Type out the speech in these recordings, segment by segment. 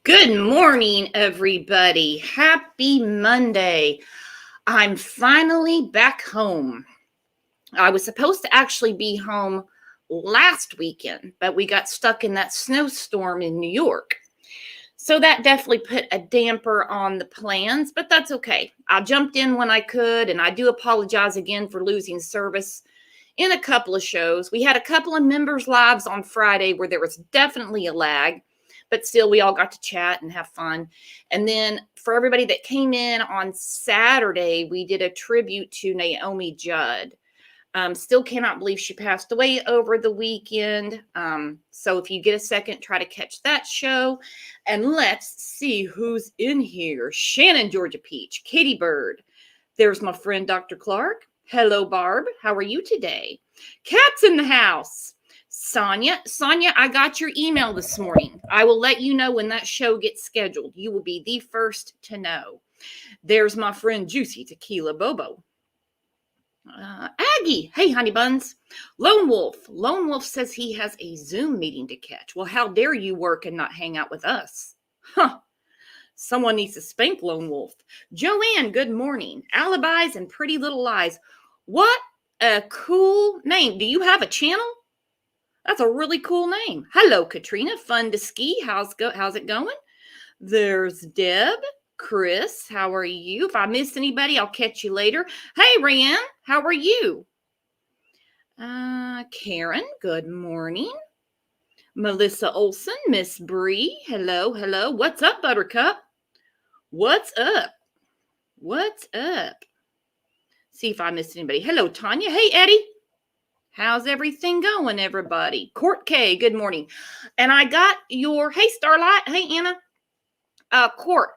Good morning, everybody. Happy Monday. I'm finally back home. I was supposed to actually be home last weekend, but we got stuck in that snowstorm in New York. So that definitely put a damper on the plans, but that's okay. I jumped in when I could, and I do apologize again for losing service in a couple of shows. We had a couple of members' lives on Friday where there was definitely a lag, but still we all got to chat and have fun. And then for everybody that came in on Saturday, we did a tribute to Naomi Judd. Still cannot believe she passed away over the weekend. So if you get a second, try to catch that show. And let's see who's in here. Shannon, Georgia Peach, Katie Bird. There's my friend, Dr. Clark. Hello, Barb. How are you today? Cat's in the house. Sonia, I got your email this morning. I will let you know when that show gets scheduled. You will be the first to know. There's my friend, Juicy Tequila Bobo. Aggie, hey, honey buns. Lone Wolf says he has a Zoom meeting to catch. Well, how dare you work and not hang out with us? Huh. Someone needs to spank Lone Wolf. Joanne, good morning. Alibis and Pretty Little Lies. What a cool name. Do you have a channel? That's a really cool name. Hello, Katrina. Fun to ski. How's it going? There's Deb. Chris, how are you? If I missed anybody, I'll catch you later. Hey, Rayanne, how are you? Karen, good morning. Melissa Olson, Miss Bree, hello. What's up, Buttercup? What's up? See if I missed anybody. Hello, Tanya. Hey, Eddie. How's everything going, everybody? Court K, good morning. And I got your, hey, Starlight. Hey, Anna. Court,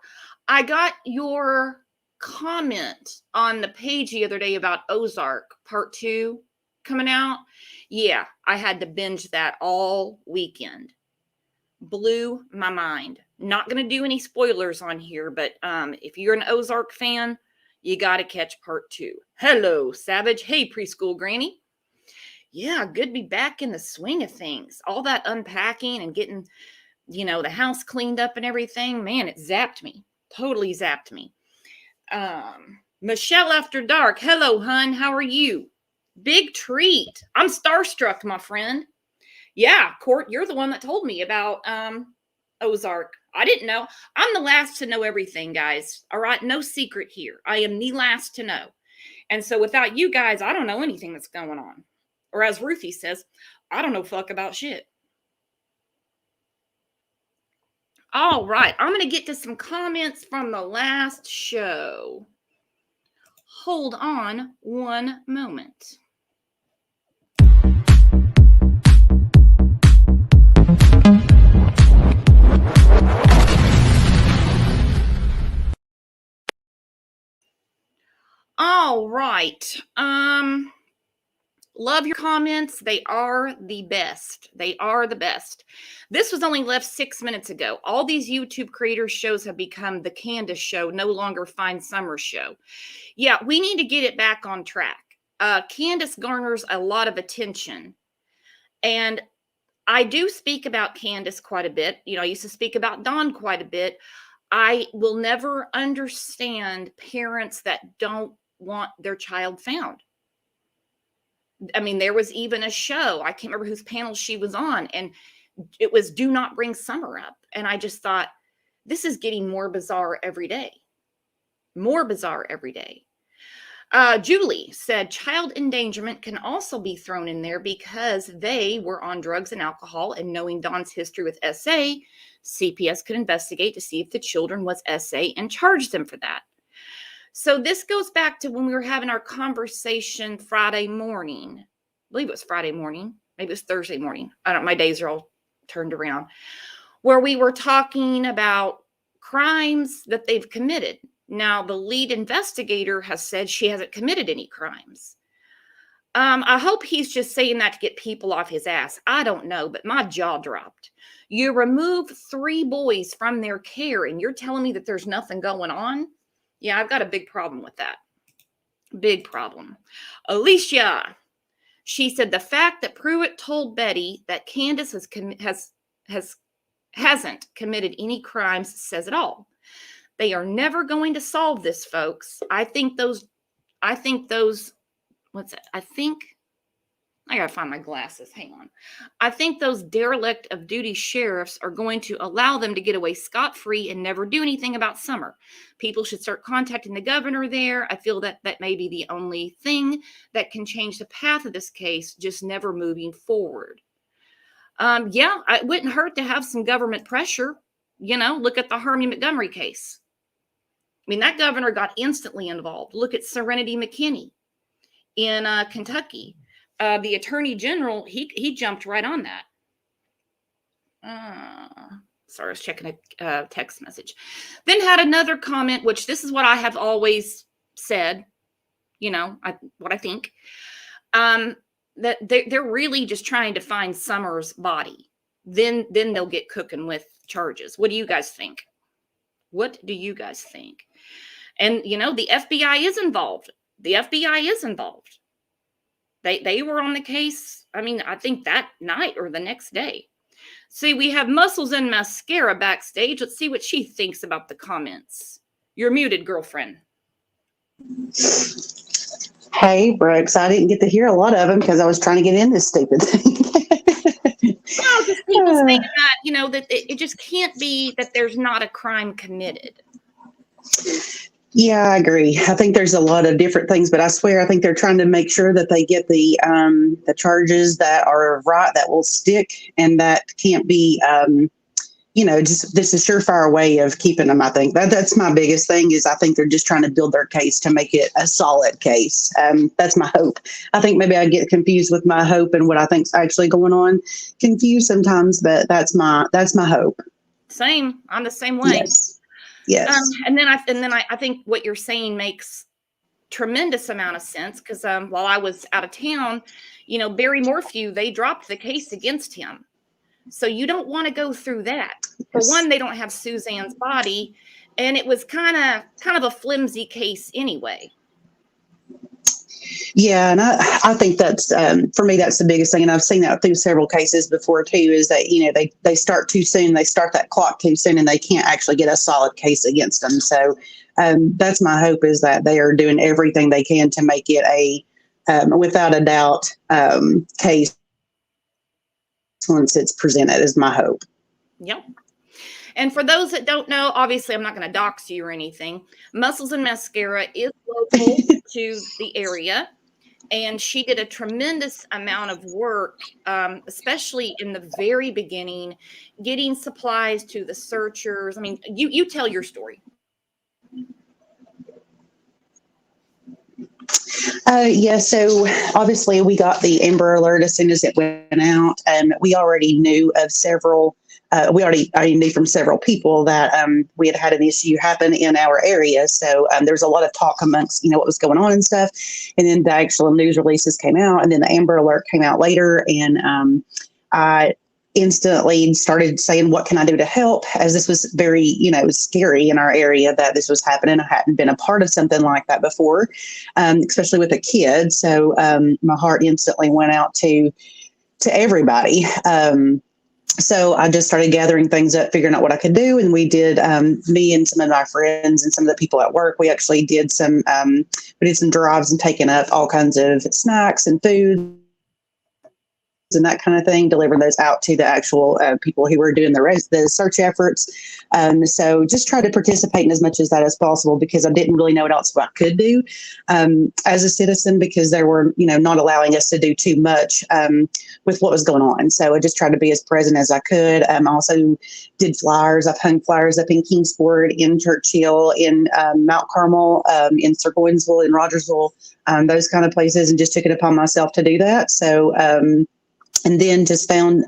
I got your comment on the page the other day about Ozark Part 2 coming out. Yeah, I had to binge that all weekend. Blew my mind. Not going to do any spoilers on here, but if you're an Ozark fan, you got to catch Part 2. Hello, Savage. Hey, preschool granny. Yeah, good to be back in the swing of things. All that unpacking and getting, the house cleaned up and everything. Man, it zapped me. Totally zapped me. Michelle After Dark. Hello, hun. How are you? Big treat. I'm starstruck, my friend. Yeah, Court, you're the one that told me about Ozark. I didn't know. I'm the last to know everything, guys. All right, no secret here. I am the last to know. And so without you guys, I don't know anything that's going on. Or as Ruthie says, I don't know fuck about shit. All right, I'm going to get to some comments from the last show. Hold on one moment. All right. Love your comments. They are the best. This was only left 6 minutes ago. All these YouTube creator shows have become the Candus show, no longer Fine Summer show. Yeah, we need to get it back on track. Candus garners a lot of attention. And I do speak about Candus quite a bit. I used to speak about Dawn quite a bit. I will never understand parents that don't want their child found. I mean, there was even a show, I can't remember whose panel she was on, and it was Do Not Bring Summer Up. And I just thought, this is getting more bizarre every day. Julie said child endangerment can also be thrown in there because they were on drugs and alcohol, and knowing Dawn's history with SA, CPS could investigate to see if the children was SA and charge them for that. So this goes back to when we were having our conversation Friday morning. I believe it was Friday morning. Maybe it was Thursday morning. I don't know. My days are all turned around. Where we were talking about crimes that they've committed. Now, the lead investigator has said she hasn't committed any crimes. I hope he's just saying that to get people off his ass. I don't know, but my jaw dropped. You remove 3 boys from their care and you're telling me that there's nothing going on? Yeah, I've got a big problem with that. Big problem. Alicia, she said the fact that Pruitt told Betty that Candus hasn't committed any crimes says it all. They are never going to solve this, folks. I think those, what's it? I gotta find my glasses. Hang on. I think those derelict of duty sheriffs are going to allow them to get away scot-free and never do anything about Summer. People should start contacting the governor there. I feel that may be the only thing that can change the path of this case, just never moving forward. Yeah, it wouldn't hurt to have some government pressure. Look at the Hermie Montgomery case. I mean, that governor got instantly involved. Look at Serenity McKinney in Kentucky. The attorney general, he jumped right on that. Sorry, I was checking a text message. Then had another comment, which this is what I have always said, what I think, that they're really just trying to find Summer's body. Then they'll get cooking with charges. What do you guys think? What do you guys think? And, the FBI is involved. They were on the case, I think that night or the next day. See, we have Muscles and Mascara backstage. Let's see what she thinks about the comments. You're muted, girlfriend. Hey, Brooks, I didn't get to hear a lot of them because I was trying to get in this stupid thing. Well, just people saying that, that it just can't be that there's not a crime committed. Yeah, I agree. I think there's a lot of different things, but I swear I think they're trying to make sure that they get the charges that are right, that will stick, and that can't be, just this is a surefire way of keeping them. I think that's my biggest thing is I think they're just trying to build their case to make it a solid case. That's my hope. I think maybe I get confused with my hope and what I think's actually going on. Confused sometimes, but that's my hope. Same. I'm the same way. Yes. And then I think what you're saying makes tremendous amount of sense because while I was out of town, Barry Morphew, they dropped the case against him. So you don't want to go through that. For one, they don't have Suzanne's body, and it was kind of a flimsy case anyway. Yeah, and I think that's for me that's the biggest thing, and I've seen that through several cases before too. Is that they start too soon, they start that clock too soon, and they can't actually get a solid case against them. So that's my hope is that they are doing everything they can to make it a without a doubt case once it's presented. Is my hope. Yep. And for those that don't know, obviously I'm not going to dox you or anything. Muscles and Mascara is local to the area. And she did a tremendous amount of work, especially in the very beginning, getting supplies to the searchers. You tell your story. Yeah, so obviously we got the Amber Alert as soon as it went out. We already knew of several. I knew from several people that we had an issue happen in our area. So there's a lot of talk amongst, what was going on and stuff. And then the actual news releases came out, and then the Amber Alert came out later. And I instantly started saying, what can I do to help? As this was very, scary in our area that this was happening. I hadn't been a part of something like that before, especially with a kid. So my heart instantly went out to everybody. So I just started gathering things up, figuring out what I could do. And we did, me and some of my friends and some of the people at work, we actually did some drives and taking up all kinds of snacks and food and that kind of thing, delivering those out to the actual people who were doing the search efforts. So just try to participate in as much as that as possible because I didn't really know what else I could do as a citizen because they were, not allowing us to do too much with what was going on. So I just tried to be as present as I could. Also did flyers. I've hung flyers up in Kingsport, in Churchill, in Mount Carmel, in Sir Gowensville, in Rogersville, those kind of places, and just took it upon myself to do that. So, and then just found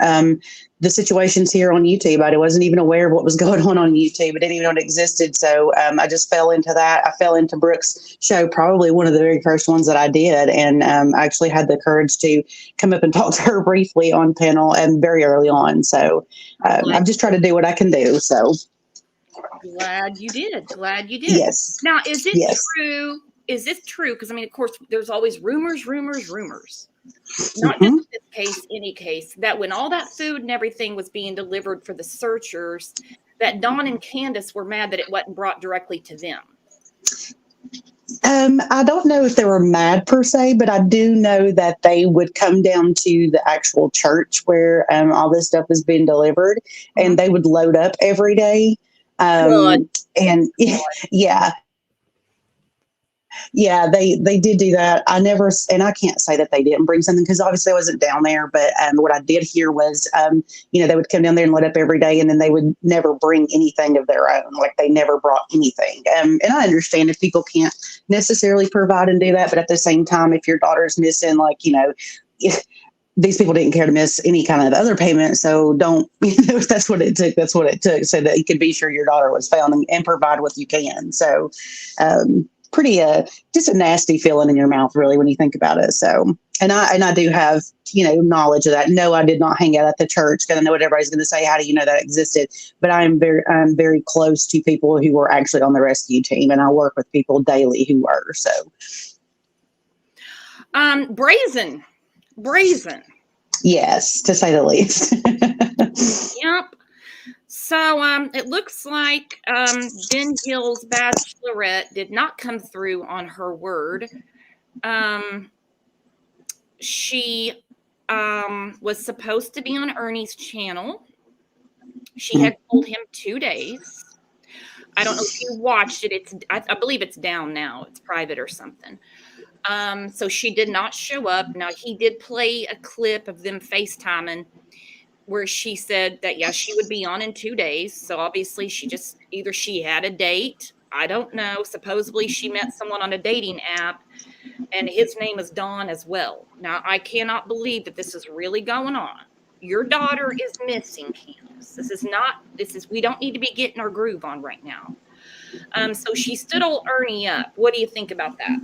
the situations here on YouTube. I wasn't even aware of what was going on YouTube. I didn't even know it existed. So I just fell into that. I fell into Brooke's show, probably one of the very first ones that I did. And I actually had the courage to come up and talk to her briefly on panel and very early on. So I've just tried to do what I can do. So glad you did. Yes. Now, is it true? Is this true? Because, of course, there's always rumors. not just this case, any case, that when all that food and everything was being delivered for the searchers, that Dawn and Candus were mad that it wasn't brought directly to them. I don't know if they were mad per se, but I do know that they would come down to the actual church where all this stuff was being delivered, and they would load up every day. Good. And yeah, yeah, they did do that. I never, and I can't say that they didn't bring something because obviously I wasn't down there. But what I did hear was, they would come down there and load up every day, and then they would never bring anything of their own. Like they never brought anything. And I understand if people can't necessarily provide and do that, but at the same time, if your daughter's missing, if these people didn't care to miss any kind of other payment. So don't, if that's what it took, that's what it took, so that you could be sure your daughter was found and provide what you can. So, pretty just a nasty feeling in your mouth really when you think about it. So and I do have knowledge of that. No, I did not hang out at the church because I know what everybody's going to say. How do you know that existed? But I'm very close to people who were actually on the rescue team, and I work with people daily who were. So brazen, yes, to say the least. Yep. So it looks like Ben Gill's Bachelorette did not come through on her word. She was supposed to be on Ernie's channel. She had told him 2 days. I don't know if you watched it. I believe it's down now. It's private or something. So she did not show up. Now, he did play a clip of them FaceTiming where she said that, yeah, she would be on in 2 days. So obviously either she had a date. I don't know. Supposedly she met someone on a dating app, and his name is Don as well. Now, I cannot believe that this is really going on. Your daughter is missing, Candus. We don't need to be getting our groove on right now. So she stood old Ernie up. What do you think about that?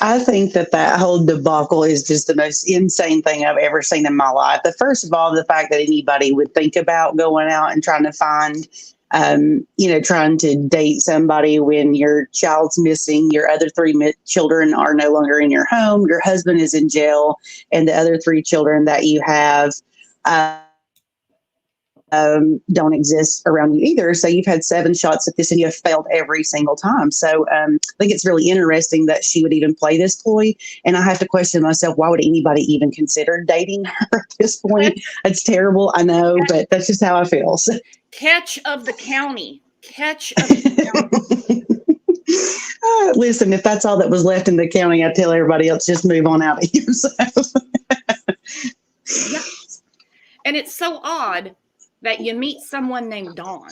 I think that whole debacle is just the most insane thing I've ever seen in my life. First of all, the fact that anybody would think about going out and trying to find, trying to date somebody when your child's missing, your other three children are no longer in your home, your husband is in jail, and the other three children that you have don't exist around you either. So you've had 7 shots at this and you have failed every single time. So I think it's really interesting that she would even play this ploy. And I have to question myself, why would anybody even consider dating her at this point? It's terrible, I know, but that's just how I feel. So. Catch of the county. Listen, if that's all that was left in the county, I tell everybody else, just move on out of here. So. Yeah. And it's so odd that you meet someone named Dawn.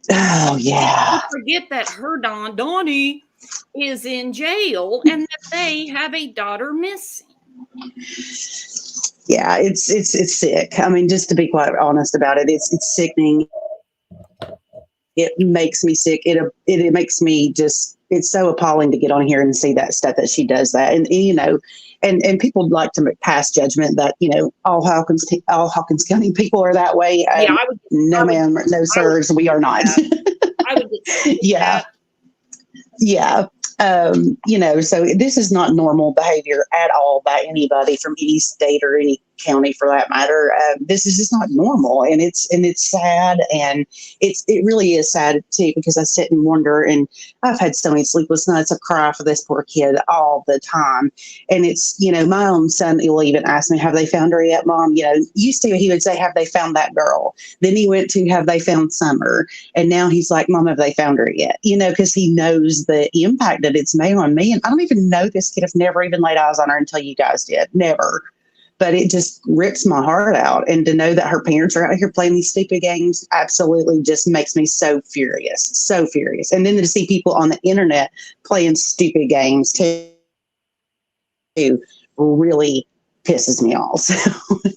Oh, yeah. You forget that her Donnie, is in jail and that they have a daughter missing. Yeah, it's sick. I mean, just to be quite honest about it, it's sickening. It makes me sick. It makes me just, it's so appalling to get on here and see that stuff that she does that. And people like to pass judgment that, all Hawkins County people are that way. No, ma'am, no, sirs, we are not. I would yeah. That. Yeah. So this is not normal behavior at all by anybody from any state or any county for that matter. This is just not normal, and it's sad, and it really is sad too, because I sit and wonder, and I've had so many sleepless nights. I cry for this poor kid all the time, and it's my own son will even ask me, "Have they found her yet, Mom?" Used to he would say, "Have they found that girl?" Then he went to, "Have they found Summer?" And now he's like, "Mom, have they found her yet?" Because he knows the impact that it's made on me, and I don't even know this kid. I've never even laid eyes on her until you guys did, never. But it just rips my heart out. And to know that her parents are out here playing these stupid games absolutely just makes me so furious, so furious. And then to see people on the internet playing stupid games too really pisses me off. So.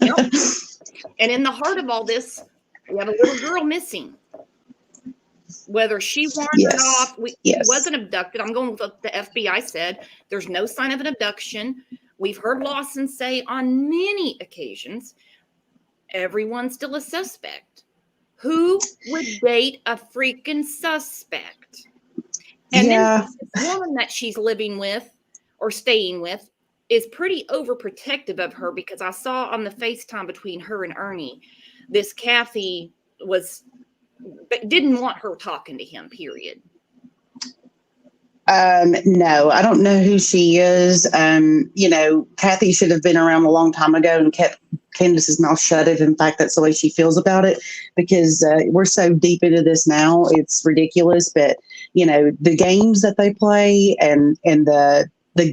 Yep. And in the heart of all this, we have a little girl missing. Whether she wandered off, wasn't abducted. I'm going with what the FBI said. There's no sign of an abduction. We've heard Lawson say on many occasions, everyone's still a suspect. Who would date a freaking suspect? And then this woman that she's living with or staying with is pretty overprotective of her, because I saw on the FaceTime between her and Ernie, this Kathy didn't want her talking to him, period. No, I don't know who she is. Kathy should have been around a long time ago and kept Candus's mouth shut. If in fact that's the way she feels about it, because we're so deep into this now, it's ridiculous. But the games that they play and the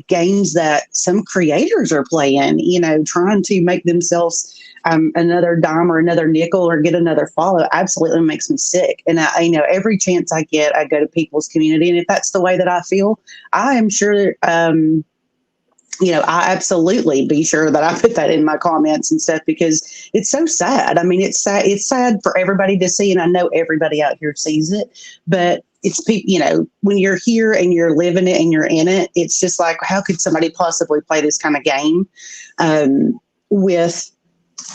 games that some creators are playing, trying to make themselves another dime or another nickel or get another follow, absolutely makes me sick. And I every chance I get, I go to people's community. And if that's the way that I feel, I am sure, I absolutely be sure that I put that in my comments and stuff, because it's so sad. I mean, it's sad. It's sad for everybody to see. And I know everybody out here sees it, but it's people, when you're here and you're living it and you're in it, it's just like, how could somebody possibly play this kind of game with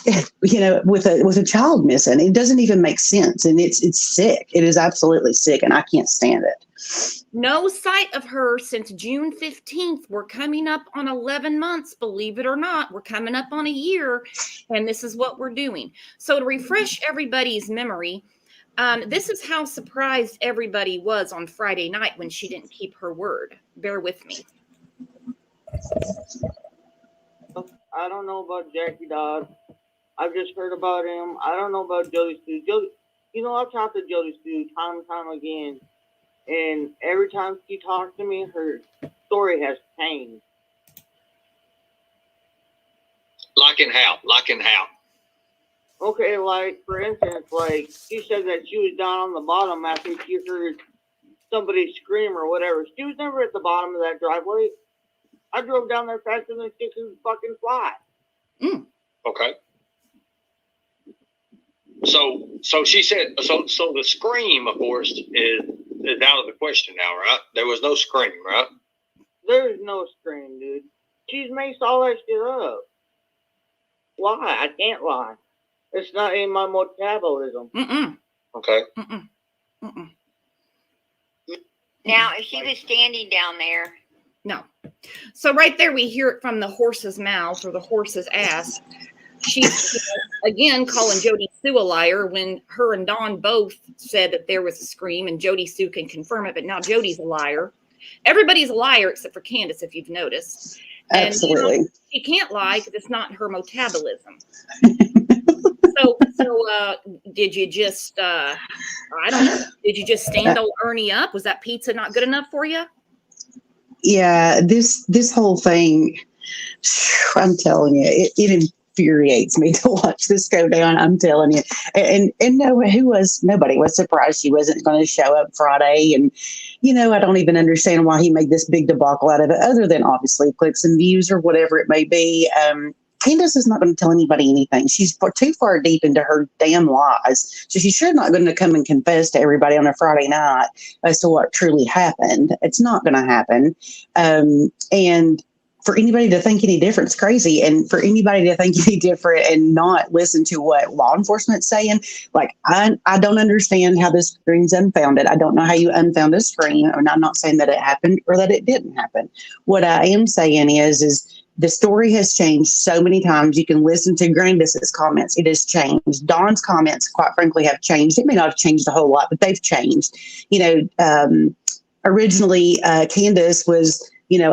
a child missing? It doesn't even make sense. And it's sick. It is absolutely sick. And I can't stand it. No sight of her since June 15th. We're coming up on 11 months, believe it or not. We're coming up on a year, and this is what we're doing. So to refresh everybody's memory, this is how surprised everybody was on Friday night when she didn't keep her word. Bear with me. I don't know about Jackie Dodd. I've just heard about him. I don't know about Jody Stu. I've talked to Jody Stu time and time again. And every time she talks to me, her story has changed. Like in how? Okay, like, for instance, like, she said that she was down on the bottom after she heard somebody scream or whatever. She was never at the bottom of that driveway. I drove down there faster than she could fucking fly. Okay. So she said, so the scream, of course, is out of the question now, right? There was no scream, right? There's no scream, dude. She's maced all that shit up. Why? I can't lie. It's not in my metabolism. Okay. Now, if she was standing down there. No. So right there, we hear it from the horse's mouth or the horse's ass. She's again calling Jody Sue a liar when her and Dawn both said that there was a scream, and Jody Sue can confirm it. But now Jody's a liar. Everybody's a liar except for Candus, if you've noticed. And, absolutely. She can't lie because it's not her metabolism. So did you just, I don't know, did you just stand old Ernie up? Was that pizza not good enough for you? Yeah, this whole thing, I'm telling you, it infuriates me to watch this go down. I'm telling you. And nobody was surprised she wasn't going to show up Friday. And, I don't even understand why he made this big debacle out of it, other than obviously clicks and views or whatever it may be. Candus is not going to tell anybody anything. She's too far deep into her damn lies. So she's sure not going to come and confess to everybody on a Friday night as to what truly happened. It's not going to happen. And for anybody to think any different is crazy. And for anybody to think any different and not listen to what law enforcement's saying, like, I don't understand how this screen's unfounded. I don't know how you unfound a screen. And I'm not saying that it happened or that it didn't happen. What I am saying is the story has changed so many times. You can listen to Grandis's comments. It has changed. Dawn's comments, quite frankly, have changed. It may not have changed a whole lot, but they've changed. Originally, Candus was,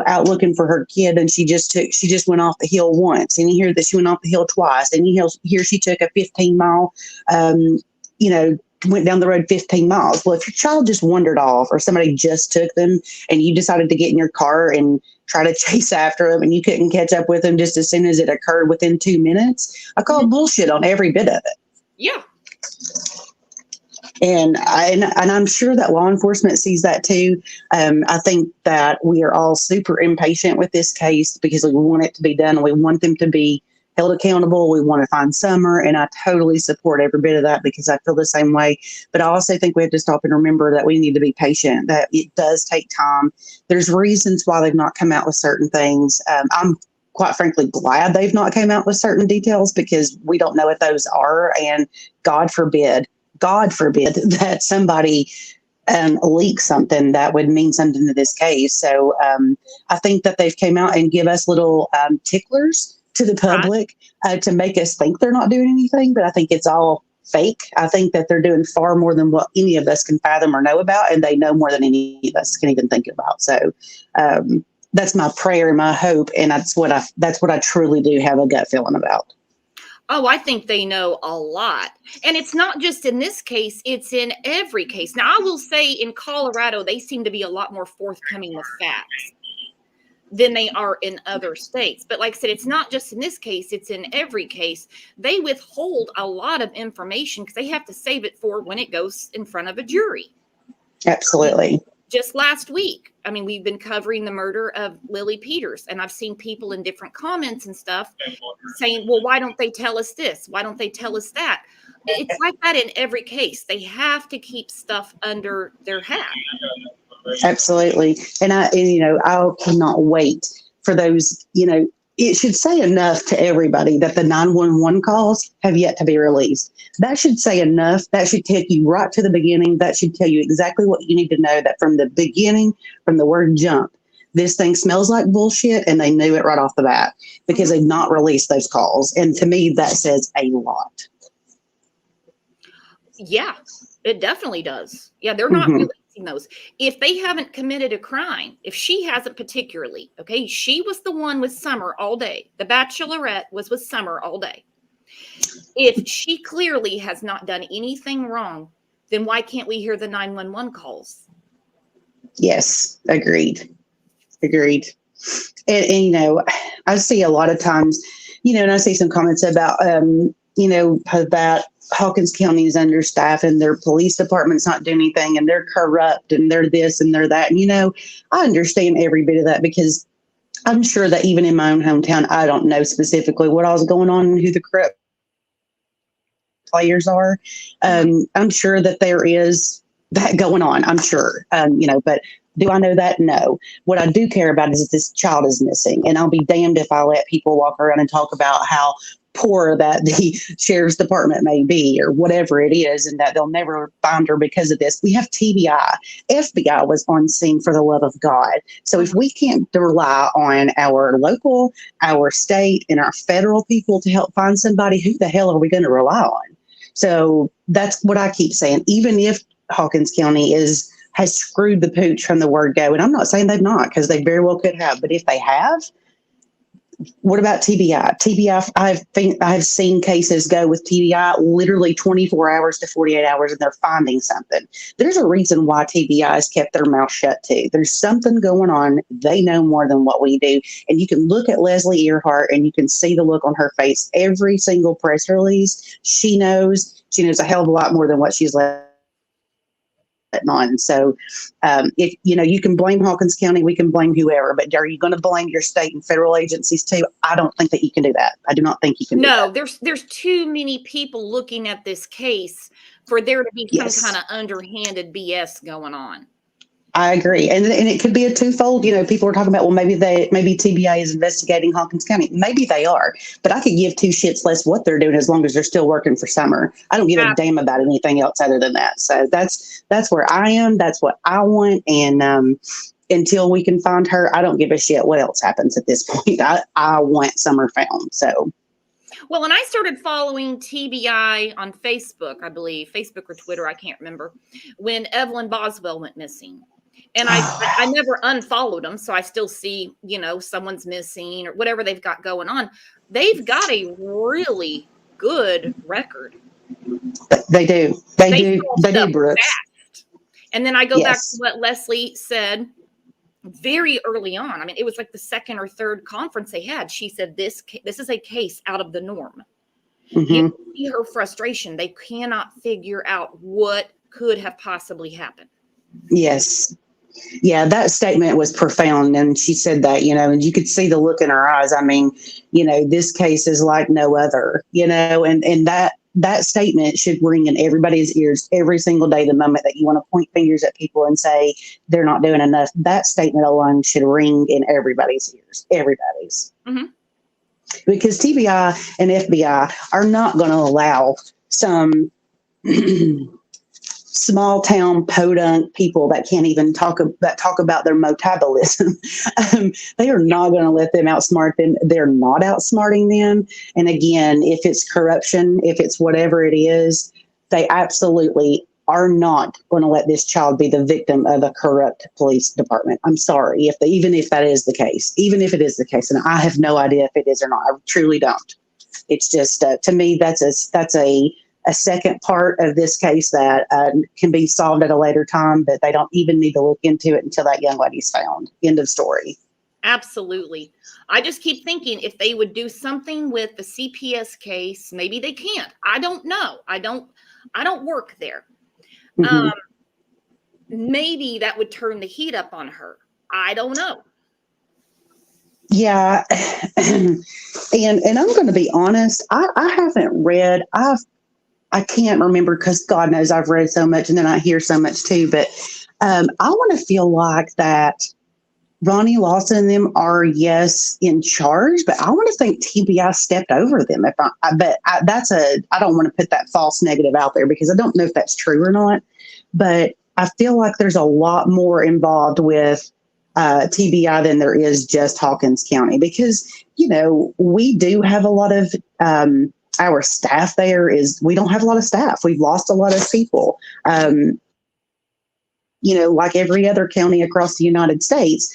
out looking for her kid, and she just went off the hill once. And you hear that she went off the hill twice. And you hear she took a 15-mile, went down the road 15 miles. Well, if your child just wandered off, or somebody just took them, and you decided to get in your car and try to chase after them, and you couldn't catch up with them just as soon as it occurred within 2 minutes, I call bullshit on every bit of it. Yeah. And I'm sure that law enforcement sees that too. I think that we are all super impatient with this case because we want it to be done. We want them to be held accountable. We want to find Summer, and I totally support every bit of that because I feel the same way. But I also think we have to stop and remember that we need to be patient, that it does take time. There's reasons why they've not come out with certain things. I'm quite frankly glad they've not came out with certain details because we don't know what those are. And God forbid that somebody leak something that would mean something to this case. So I think that they've came out and give us little ticklers to the public to make us think they're not doing anything. But I think it's all fake. I think that they're doing far more than what any of us can fathom or know about, and they know more than any of us can even think about. So that's my prayer and my hope, and that's what I truly do have a gut feeling about. Oh, I think they know a lot. And it's not just in this case, it's in every case. Now, I will say in Colorado, they seem to be a lot more forthcoming with facts than they are in other states. But like I said, it's not just in this case, it's in every case. They withhold a lot of information because they have to save it for when it goes in front of a jury. Absolutely. Just last week, I mean, we've been covering the murder of Lily Peters, and I've seen people in different comments and stuff saying, well, why don't they tell us this? Why don't they tell us that? It's like that in every case. They have to keep stuff under their hat. Absolutely. And I cannot wait for those, it should say enough to everybody that the 911 calls have yet to be released. That should say enough. That should take you right to the beginning. That should tell you exactly what you need to know, that from the beginning, from the word jump, this thing smells like bullshit, and they knew it right off the bat because they've not released those calls. And to me, that says a lot. Yeah, it definitely does. Yeah, they're not releasing those. If they haven't committed a crime, if she hasn't particularly, okay, she was the one with Summer all day. The Bachelorette was with Summer all day. If she clearly has not done anything wrong, then why can't we hear the 911 calls? Yes, agreed. And I see a lot of times, and I see some comments about, that Hawkins County is understaffed and their police department's not doing anything and they're corrupt and they're this and they're that. And, I understand every bit of that because I'm sure that even in my own hometown, I don't know specifically what all's going on and who the corrupt players are. I'm sure that there is that going on. I'm sure, but do I know that? No. What I do care about is that this child is missing, and I'll be damned if I let people walk around and talk about how poor that the sheriff's department may be or whatever it is, and that they'll never find her because of this. We have TBI. FBI was on scene, for the love of God. So if we can't rely on our local, our state, and our federal people to help find somebody, who the hell are we going to rely on? So that's what I keep saying. Even if Hawkins County has screwed the pooch from the word go, and I'm not saying they've not, because they very well could have, but if they have, what about TBI? TBI, I've seen cases go with TBI literally 24 hours to 48 hours, and they're finding something. There's a reason why TBI has kept their mouth shut too. There's something going on. They know more than what we do. And you can look at Leslie Earhart and you can see the look on her face. Every single press release, she knows a hell of a lot more than what she's letting on. So if you can blame Hawkins County, we can blame whoever, but are you going to blame your state and federal agencies too? I don't think that you can do that. I do not think you can do that. There's too many people looking at this case for there to be some kind of underhanded BS going on. I agree. And it could be a twofold. People are talking about, well, maybe TBI is investigating Hawkins County. Maybe they are, but I could give two shits less what they're doing as long as they're still working for Summer. I don't give a damn about anything else other than that. So that's where I am. That's what I want. And until we can find her, I don't give a shit what else happens at this point. I want Summer found. So. Well, when I started following TBI on Facebook, I believe, Facebook or Twitter, I can't remember, when Evelyn Boswell went missing. And I never unfollowed them, so I still see, someone's missing or whatever they've got going on. They've got a really good record. They do. They do, Brooks. Fast. And then I go back to what Leslie said very early on. I mean, it was like the second or third conference they had. She said, this is a case out of the norm. You see her frustration. They cannot figure out what could have possibly happened. Yes. Yeah, that statement was profound. And she said that, and you could see the look in her eyes. I mean, this case is like no other, and that statement should ring in everybody's ears every single day. The moment that you want to point fingers at people and say they're not doing enough, that statement alone should ring in everybody's ears, everybody's. Because TBI and FBI are not going to allow some small town podunk people that can't even talk about their metabolism. They are not going to let them outsmart them. They're not outsmarting them. And again, if it's corruption, if it's whatever it is, they absolutely are not going to let this child be the victim of a corrupt police department. I'm sorry, even if that is the case, even if it is the case, and I have no idea if it is or not. I truly don't. It's just to me that's a second part of this case that can be solved at a later time, but they don't even need to look into it until that young lady's found. End of story. Absolutely. I just keep thinking if they would do something with the CPS case, maybe they can't. I don't know. I don't work there. Mm-hmm. Maybe that would turn the heat up on her. I don't know. Yeah. And I'm going to be honest. I haven't read, I can't remember because God knows I've read so much and then I hear so much too. But I want to feel like that Ronnie Lawson and them are, yes, in charge, but I want to think TBI stepped over them. I don't want to put that false negative out there because I don't know if that's true or not. But I feel like there's a lot more involved with TBI than there is just Hawkins County because, we do have a lot of our staff there we don't have a lot of staff. We've lost a lot of people. Like every other county across the United States,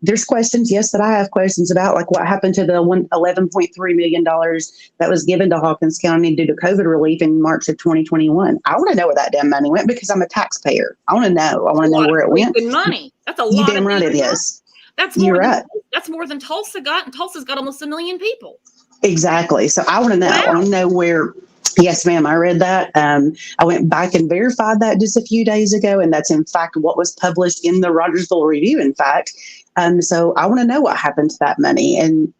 there's questions, yes, that I have questions about, like what happened to the $11.3 million that was given to Hawkins County due to COVID relief in March of 2021. I want to know where that damn money went because I'm a taxpayer. I want to know. I want to know where it went. Good money. That's a lot. You damn right it is. That's more than Tulsa got, and Tulsa's got almost 1 million people. Exactly. So I want to know. Wow. I want to know where. Yes, ma'am. I read that. I went back and verified that just a few days ago, and that's in fact what was published in the Rogersville Review. In fact, so I want to know what happened to that money. And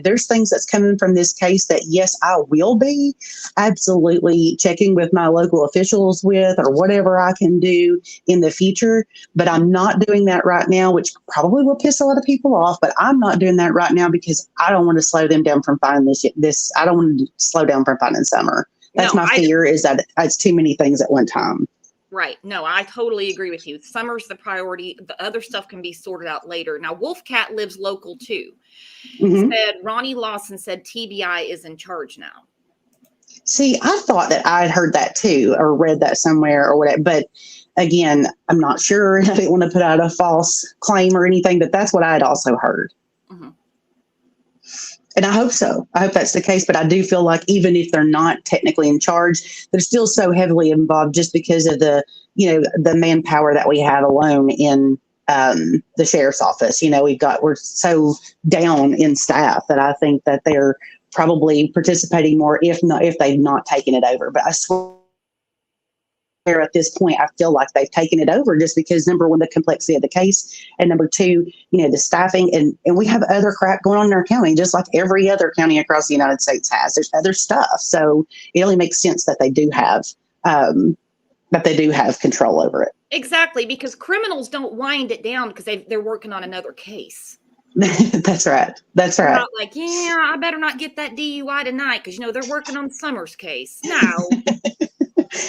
there's things that's coming from this case that yes, I will be absolutely checking with my local officials with, or whatever I can do in the future. But I'm not doing that right now, which probably will piss a lot of people off. But I'm not doing that right now because I don't want to slow them down from finding this. I don't want to slow down from finding Summer. That's my fear, is that it's too many things at one time. Right. No, I totally agree with you. Summer's the priority. The other stuff can be sorted out later. Now, Wolfcat lives local too. Mm-hmm. Ronnie Lawson said TBI is in charge now. See, I thought that I'd heard that too, or read that somewhere or whatever. But again, I'm not sure. I didn't want to put out a false claim or anything, but that's what I had also heard. Mm-hmm. And I hope so. I hope that's the case. But I do feel like even if they're not technically in charge, they're still so heavily involved just because of the manpower that we have alone in the sheriff's office. We're so down in staff that I think that they're probably participating more if they've not taken it over. But I swear at this point, I feel like they've taken it over just because, number one, the complexity of the case, and number two, the staffing, and we have other crap going on in our county, just like every other county across the United States has. There's other stuff. So it only makes sense that they do have control over it. Exactly, because criminals don't wind it down because they're working on another case. That's right. That's right. Not like, yeah, I better not get that DUI tonight because they're working on Summer's case. No.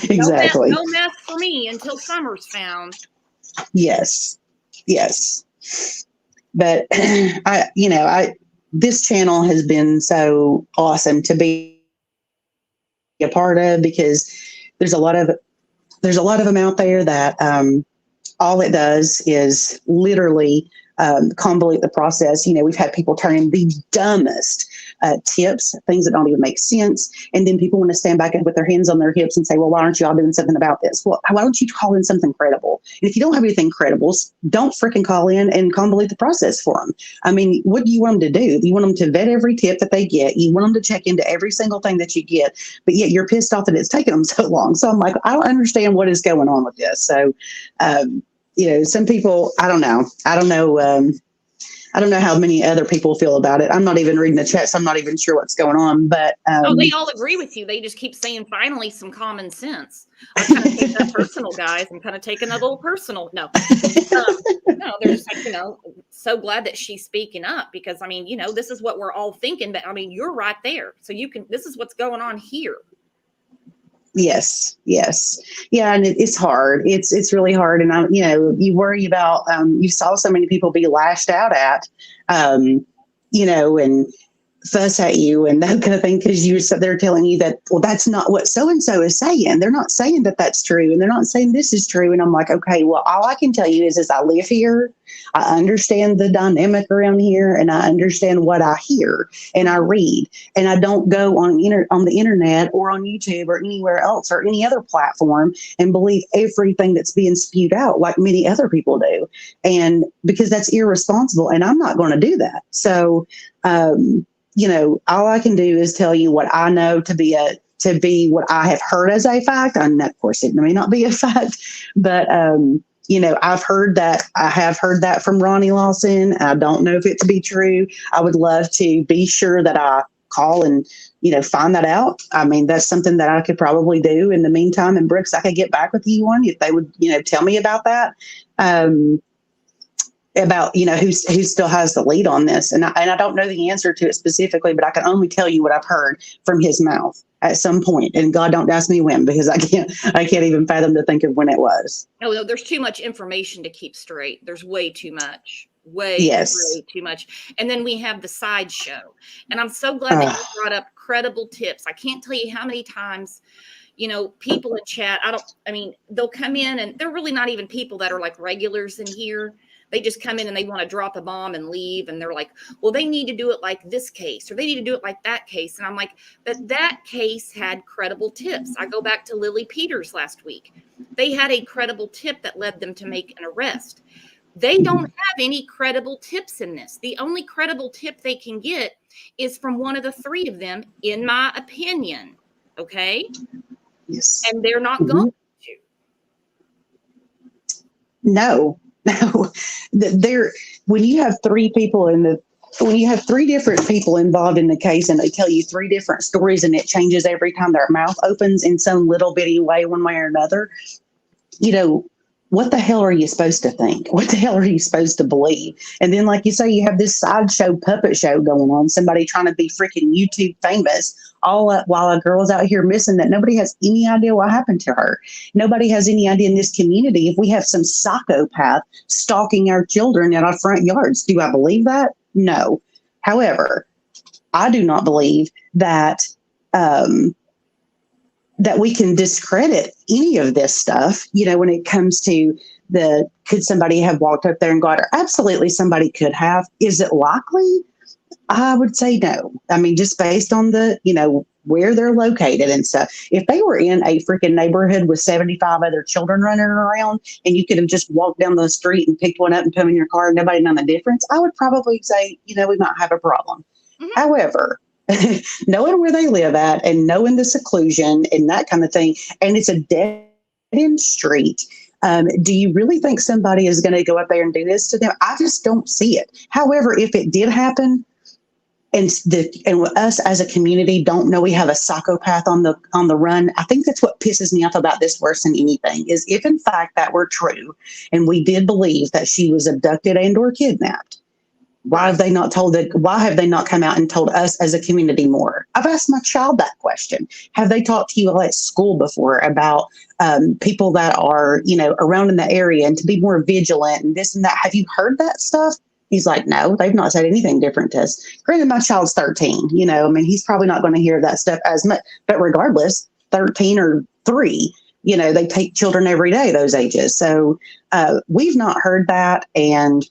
Exactly. No mess for me until Summer's found. Yes. But this channel has been so awesome to be a part of because there's a lot of them out there that all it does is literally convolute the process. We've had people turn in the dumbest tips, things that don't even make sense. And then people want to stand back with their hands on their hips and say, well, why aren't you all doing something about this? Well, why don't you call in something credible? And if you don't have anything credible, don't freaking call in and convolute the process for them. I mean, what do you want them to do? You want them to vet every tip that they get. You want them to check into every single thing that you get, but yet you're pissed off that it's taken them so long. So I'm like, I don't understand what is going on with this. So, some people, I don't know. I don't know how many other people feel about it. I'm not even reading the chat, so I'm not even sure what's going on. But they all agree with you. They just keep saying, finally, some common sense. I kind of take that personal, guys. I'm kind of taking that a little personal. No, no, they're just like, so glad that she's speaking up because, this is what we're all thinking. But, you're right there. So this is what's going on here. Yes, yes, yeah, and it's hard. It's really hard, and you worry about. You saw so many people be lashed out at, and fuss at you and that kind of thing because they're telling you that, well, that's not what so and so is saying. They're not saying that that's true, and they're not saying this is true. And I'm like, okay, well, all I can tell you is I live here, I understand the dynamic around here, and I understand what I hear and I read, and I don't go on the internet or on YouTube or anywhere else or any other platform and believe everything that's being spewed out like many other people do, and because that's irresponsible, and I'm not going to do that. So. All I can do is tell you what I know to be what I have heard as a fact. And of course, it may not be a fact, but I've heard that. I have heard that from Ronnie Lawson. I don't know if it to be true. I would love to be sure that I call and find that out. I mean, that's something that I could probably do in the meantime. And Brooks, I could get back with you on if they would tell me about that. About who still has the lead on this, and I don't know the answer to it specifically, but I can only tell you what I've heard from his mouth at some point. And God, don't ask me when, because I can't even fathom to think of when it was. No, there's too much information to keep straight. There's way too much. Way too much. And then we have the sideshow, and I'm so glad that you brought up credible tips. I can't tell you how many times. People in chat, they'll come in and they're really not even people that are like regulars in here. They just come in and they want to drop a bomb and leave. And they're like, well, they need to do it like this case, or they need to do it like that case. And I'm like, that case had credible tips. I go back to Lily Peters last week. They had a credible tip that led them to make an arrest. They don't have any credible tips in this. The only credible tip they can get is from one of the three of them, in my opinion. Okay? Yes. And they're not going to. No. When you have three different people involved in the case and they tell you three different stories and it changes every time their mouth opens in some little bitty way, one way or another, what the hell are you supposed to think? What the hell are you supposed to believe? And then, like you say, you have this sideshow puppet show going on, somebody trying to be freaking YouTube famous, all up while a girl's out here missing that nobody has any idea what happened to her. Nobody has any idea in this community if we have some psychopath stalking our children in our front yards. Do I believe that? No. However, I do not believe that that we can discredit any of this stuff, when it comes to could somebody have walked up there and got her? Absolutely, somebody could have. Is it likely? I would say no. I mean, just based on where they're located and stuff. If they were in a freaking neighborhood with 75 other children running around and you could have just walked down the street and picked one up and put them in your car and nobody known the difference, I would probably say, we might have a problem. Mm-hmm. However, knowing where they live at and knowing the seclusion and that kind of thing, and it's a dead end street. Do you really think somebody is going to go up there and do this to them? I just don't see it. However, if it did happen, and us as a community don't know we have a psychopath on the run, I think that's what pisses me off about this worse than anything, is if in fact that were true and we did believe that she was abducted and or kidnapped, why have they not come out and told us as a community more? I've asked my child that question. Have they talked to you all at school before about people that are, around in the area and to be more vigilant and this and that? Have you heard that stuff? He's like, no, they've not said anything different to us. Granted, my child's 13, he's probably not going to hear that stuff as much, but regardless, 13 or 3, they take children every day, those ages. So we've not heard that. And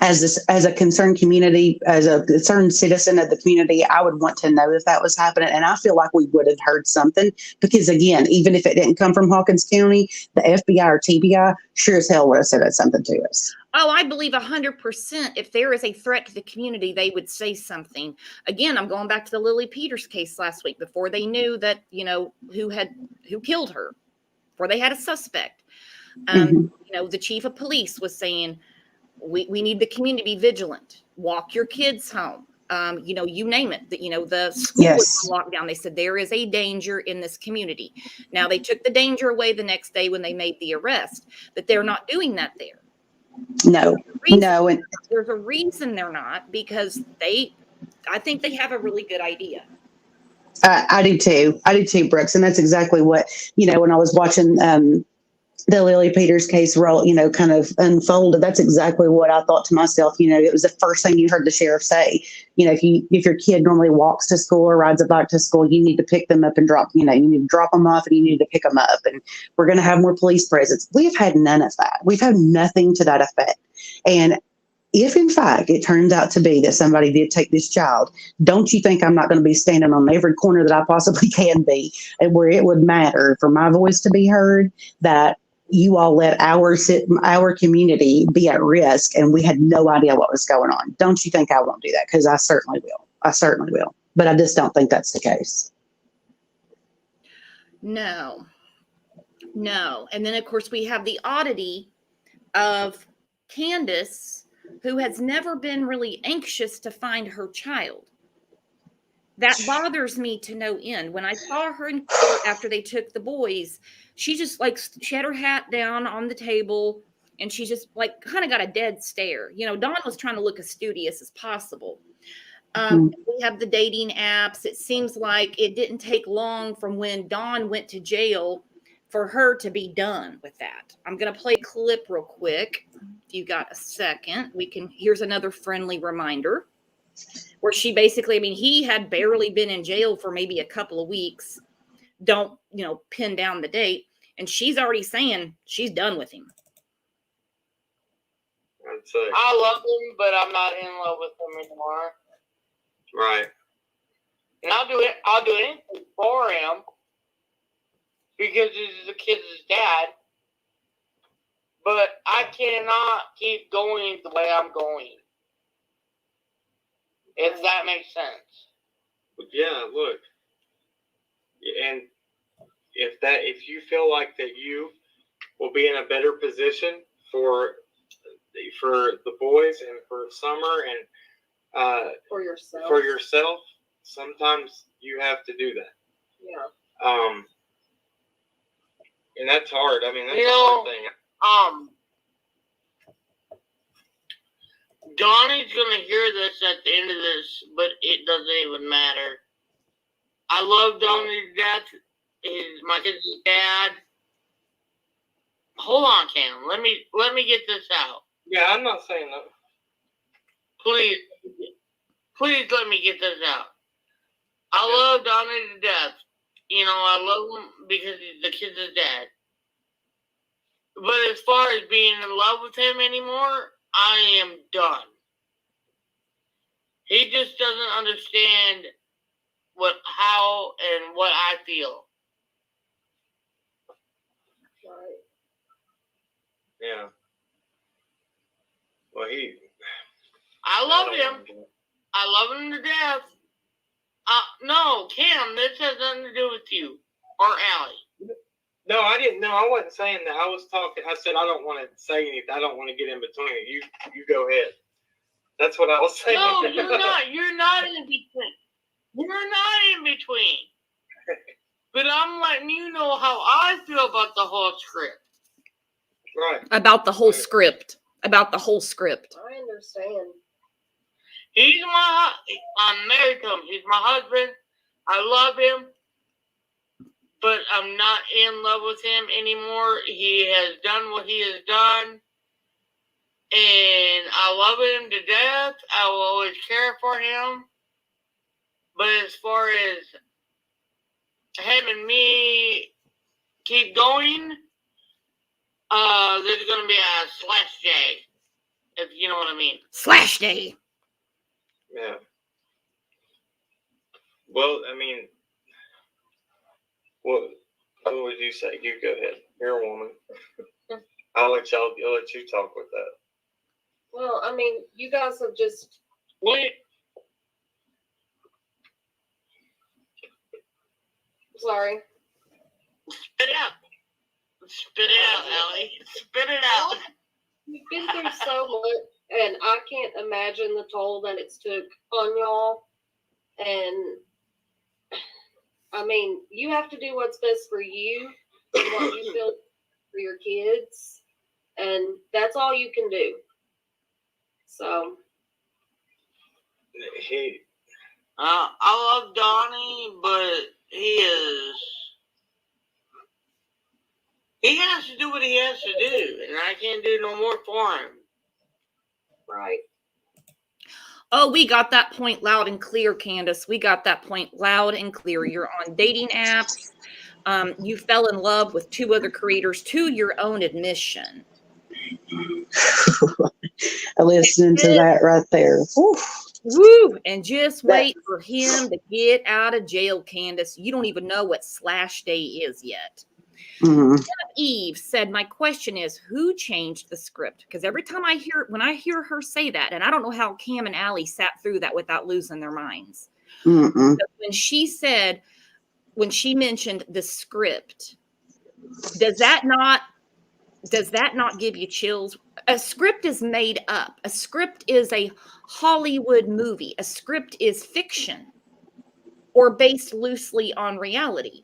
as a concerned community, as a concerned citizen of the community, I would want to know if that was happening. And I feel like we would have heard something because, again, even if it didn't come from Hawkins County, the FBI or TBI sure as hell would have said something to us. Oh, I believe 100% if there is a threat to the community, they would say something. Again, I'm going back to the Lily Peters case last week before they knew that, who killed her, before they had a suspect. The chief of police was saying, we need the community to be vigilant. Walk your kids home. You name it. The school was locked down. They said there is a danger in this community. Now they took the danger away the next day when they made the arrest, but they're not doing that there. No. There's a reason they're not, because I think they have a really good idea. I do too. I do too, Brooks. And that's exactly what, when I was watching the Lily Peters case roll, kind of unfolded, that's exactly what I thought to myself. It was the first thing you heard the sheriff say. If your kid normally walks to school or rides a bike to school, you need to pick them up and drop, you need to drop them off and you need to pick them up. And we're going to have more police presence. We've had none of that. We've had nothing to that effect. And if in fact it turns out to be that somebody did take this child, don't you think I'm not going to be standing on every corner that I possibly can be, and where it would matter for my voice to be heard, that you all let our community be at risk and we had no idea what was going on? Don't you think I won't do that? Because I certainly will. I certainly will. But I just don't think that's the case. No. And then, of course, we have the oddity of Candus, who has never been really anxious to find her child. That bothers me to no end. When I saw her in court after they took the boys, she just she had her hat down on the table and she just kind of got a dead stare. Dawn was trying to look as studious as possible. We have the dating apps. It seems like it didn't take long from when Dawn went to jail for her to be done with that. I'm going to play a clip real quick. If you got a second, here's another friendly reminder where she basically, he had barely been in jail for maybe a couple of weeks. Don't, pin down the date. And she's already saying she's done with him. I love him, but I'm not in love with him anymore. Right. And I'll do anything for him because he's the kid's dad. But I cannot keep going the way I'm going. If that makes sense. Yeah, look. And if you feel like that you will be in a better position for the boys and for Summer and for yourself, sometimes you have to do that. Yeah. And that's hard. That's a hard thing. Donnie's gonna hear this at the end of this, but it doesn't even matter. I love Donnie to death. He's my kid's dad. Hold on, Cam. Let me get this out. Yeah, I'm not saying that. Please let me get this out. I love Donnie to death. I love him because he's the kid's dad. But as far as being in love with him anymore, I am done. He just doesn't understand how and what I feel. Right. Yeah. Well, I love him. I love him to death. No, Cam, this has nothing to do with you or Allie. No, I didn't. No, I wasn't saying that. I was talking. I said I don't want to say anything. I don't want to get in between it. You go ahead. That's what I was saying. No, you're not. You're not in between. You're not in between. But I'm letting you know how I feel about the whole script. Right. About the whole script. About the whole script. I understand. I'm married to him. He's my husband. I love him. But I'm not in love with him anymore. He has done what he has done. And I love him to death. I will always care for him. But as far as him and me keep going, there's going to be a slash J, if you know what I mean. Slash day. Yeah. Well, what would you say? You go ahead. You're a woman. I'll let you talk with that. Well, you guys have just... Wait. Sorry. Spit it out. Spit it out, Allie. Spit it out. You've been through so much, and I can't imagine the toll that it's took on y'all. And, you have to do what's best for you and what you feel for your kids. And that's all you can do. So. I love Donnie, but he has to do what he has to do, and I can't do no more for him. Right. Oh, we got that point loud and clear, Candace. We got that point loud and clear. You're on dating apps. You fell in love with two other creators to your own admission. Listening to that right there. Whew. Woo! And just wait for him to get out of jail, Candace. You don't even know what slash day is yet. Mhm. Eve said, my question is, who changed the script? Because every time when I hear her say that, and I don't know how Cam and Allie sat through that without losing their minds. Mm-mm. But when she mentioned the script, does that not give you chills? A script is made up. A script is a Hollywood movie. A script is fiction or based loosely on reality.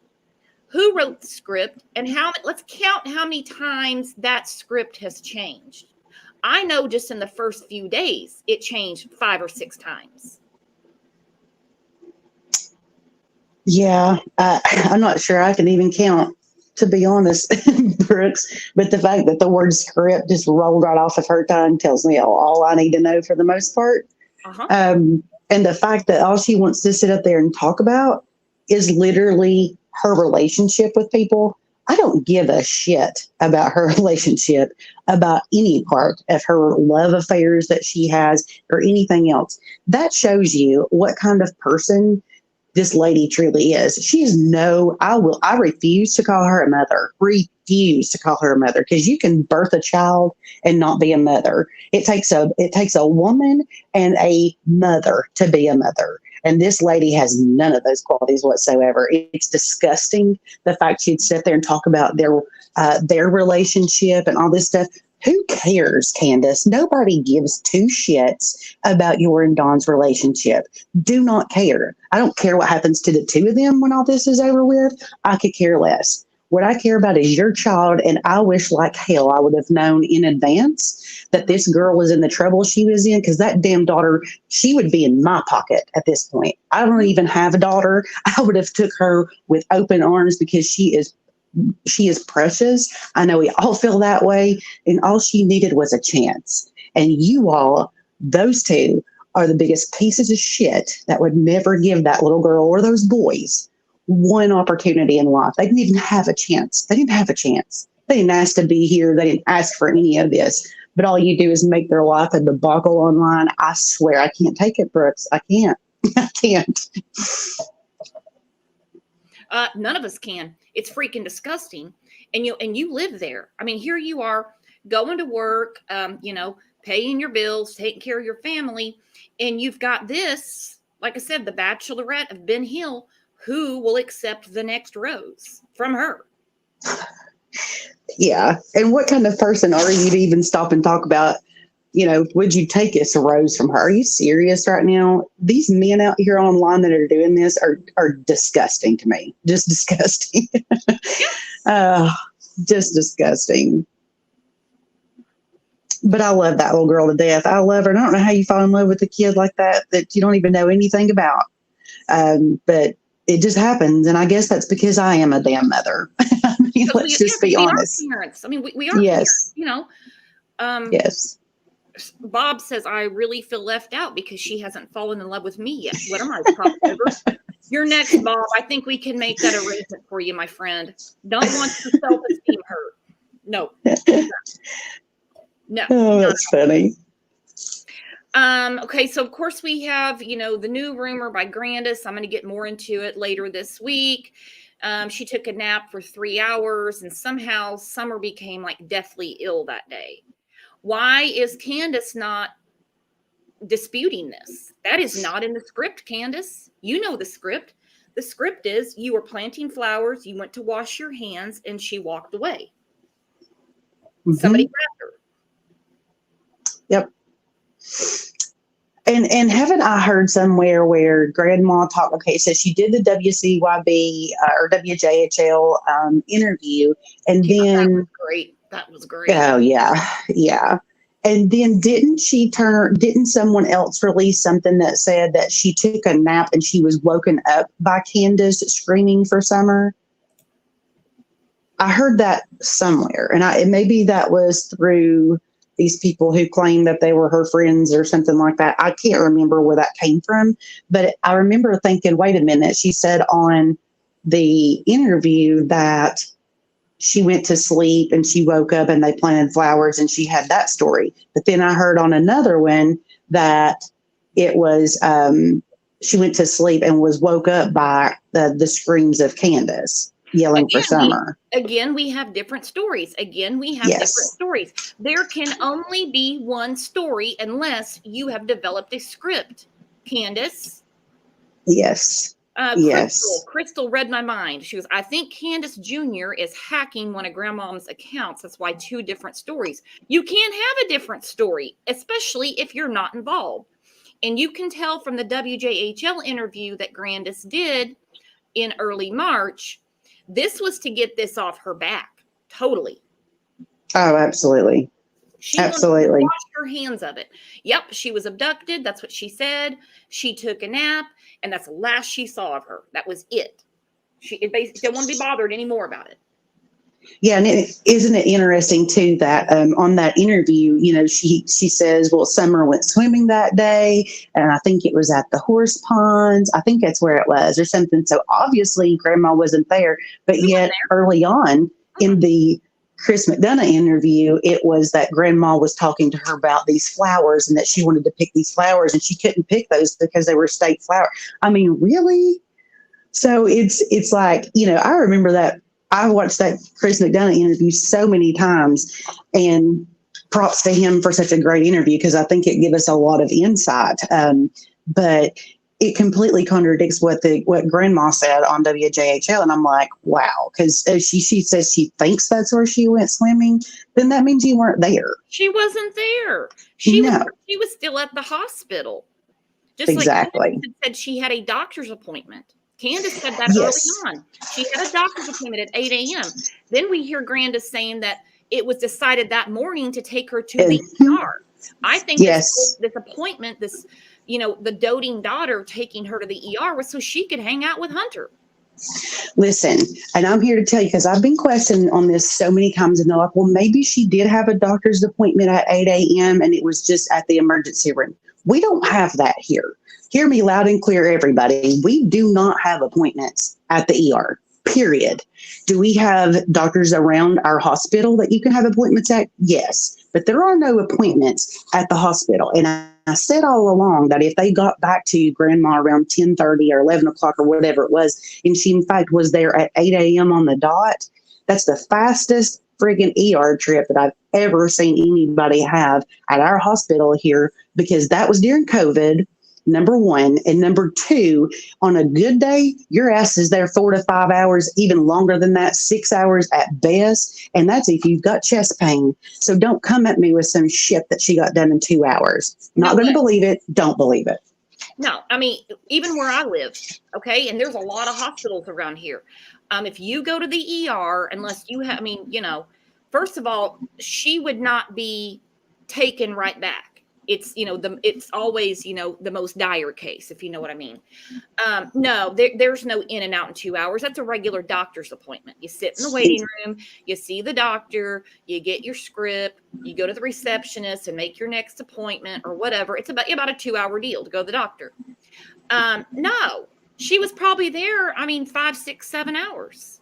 Who wrote the script, and let's count how many times that script has changed. I know just in the first few days, it changed 5 or 6 times. Yeah, I'm not sure I can even count, to be honest, Brooks. But the fact that the word script just rolled right off of her tongue tells me all I need to know for the most part. Uh-huh. And the fact that all she wants to sit up there and talk about is literally her relationship with people. I don't give a shit about her relationship, about any part of her love affairs that she has or anything else. That shows you what kind of person this lady truly is. I refuse to call her a mother. Refuse to call her a mother, because you can birth a child and not be a mother. It takes a woman and a mother to be a mother. And this lady has none of those qualities whatsoever. It's disgusting, the fact she'd sit there and talk about their relationship and all this stuff. Who cares, Candace? Nobody gives two shits about your and Dawn's relationship. Do not care. I don't care what happens to the two of them when all this is over with. I could care less. What I care about is your child, and I wish like hell I would have known in advance that this girl was in the trouble she was in, because that damn daughter, she would be in my pocket at this point. I don't even have a daughter. I would have took her with open arms, because she is precious. I know we all feel that way, and all she needed was a chance. And you all, those two, are the biggest pieces of shit that would never give that little girl or those boys one opportunity in life. They didn't even have a chance. They didn't have a chance. They didn't ask to be here. They didn't ask for any of this. But all you do is make their life a debacle online. I swear, I can't take it, Brooks. I can't. I can't. None of us can. It's freaking disgusting. And you live there. I mean, here you are going to work, paying your bills, taking care of your family. And you've got this, like I said, the Bachelorette of Ben Hill, who will accept the next rose from her. Yeah. And what kind of person are you to even stop and talk about, would you take us a rose from her? Are you serious right now? These men out here online that are doing this are disgusting to me. Just disgusting. Just disgusting. But I love that little girl to death. I love her. And I don't know how you fall in love with a kid like that you don't even know anything about. But it just happens. And I guess that's because I am a damn mother. I mean, let's just be honest. We are parents. I mean, we are yes. Parents, yes. Bob says, I really feel left out because she hasn't fallen in love with me yet. What am I, prop over? You're next, Bob. I think we can make that arrangement for you, my friend. Don't want your self-esteem hurt. No. No. Oh, that's funny. Okay, so of course we have, the new rumor by Candus. I'm going to get more into it later this week. She took a nap for 3 hours, and somehow Summer became like deathly ill that day. Why is Candus not disputing this? That is not in the script, Candus. You know the script. The script is you were planting flowers, you went to wash your hands, and she walked away. Mm-hmm. Somebody grabbed her. Yep. And haven't I heard somewhere where Grandma talked, okay, so she did the WCYB or WJHL interview, and then... That was great. Oh, yeah. Yeah. And then didn't someone else release something that said that she took a nap and she was woken up by Candus screaming for Summer? I heard that somewhere, and maybe that was through these people who claimed that they were her friends or something like that. I can't remember where that came from, but I remember thinking, wait a minute, she said on the interview that she went to sleep and she woke up and they planted flowers and she had that story. But then I heard on another one that it was she went to sleep and was woke up by the screams of Candus yelling for Summer. We have different stories. Different stories. There can only be one story unless you have developed a script. Candus? Yes. Crystal read my mind. She goes, I think Candus Jr. is hacking one of Grandmom's accounts. That's why 2 different stories. You can't have a different story, especially if you're not involved. And you can tell from the WJHL interview that Grandis did in early March, this was to get this off her back. Totally. Oh, absolutely. She wanted to wash her hands of it. Yep, she was abducted. That's what she said. She took a nap, and that's the last she saw of her. That was it. She basically didn't want to be bothered anymore about it. Yeah, and isn't it interesting too that on that interview, she says, well, Summer went swimming that day, and I think it was at the horse ponds. I think that's where it was or something. So obviously Grandma wasn't there, but yet early on in the Chris McDonough interview, it was that Grandma was talking to her about these flowers and that she wanted to pick these flowers and she couldn't pick those because they were state flowers. I mean, really? So it's like, I remember that I watched that Chris McDonough interview so many times, and props to him for such a great interview because I think it gave us a lot of insight. But it completely contradicts what Grandma said on WJHL, and I'm like, wow, because she says she thinks that's where she went swimming. Then that means you weren't there. She wasn't there. She was still at the hospital. Just exactly. Like Candus said, she had a doctor's appointment. Candus said that early on. She had a doctor's appointment at 8 a.m. Then we hear Grandis saying that it was decided that morning to take her to the ER. I think this appointment, the doting daughter taking her to the ER was so she could hang out with Hunter. Listen, and I'm here to tell you because I've been questioned on this so many times, and they're like, well, maybe she did have a doctor's appointment at 8 a.m. and it was just at the emergency room. We don't have that here. Hear me loud and clear, everybody. We do not have appointments at the ER, period. Do we have doctors around our hospital that you can have appointments at? Yes, but there are no appointments at the hospital. And I said all along that if they got back to Grandma around 10:30 or 11 o'clock or whatever it was, and she in fact was there at 8 a.m. on the dot, that's the fastest friggin' ER trip that I've ever seen anybody have at our hospital here, because that was during COVID, number one. And number two, on a good day, your ass is there 4 to 5 hours, even longer than that, 6 hours at best. And that's if you've got chest pain. So don't come at me with some shit that she got done in 2 hours. Not going to believe it. Don't believe it. No, I mean, even where I live, okay, and there's a lot of hospitals around here. If you go to the ER, unless you have, first of all, she would not be taken right back. It's, it's always, the most dire case, if you know what I mean. No, there's no in and out in 2 hours. That's a regular doctor's appointment. You sit in the waiting room, you see the doctor, you get your script, you go to the receptionist and make your next appointment or whatever. It's about a 2 hour deal to go to the doctor. No, she was probably there, 5, 6, 7 hours.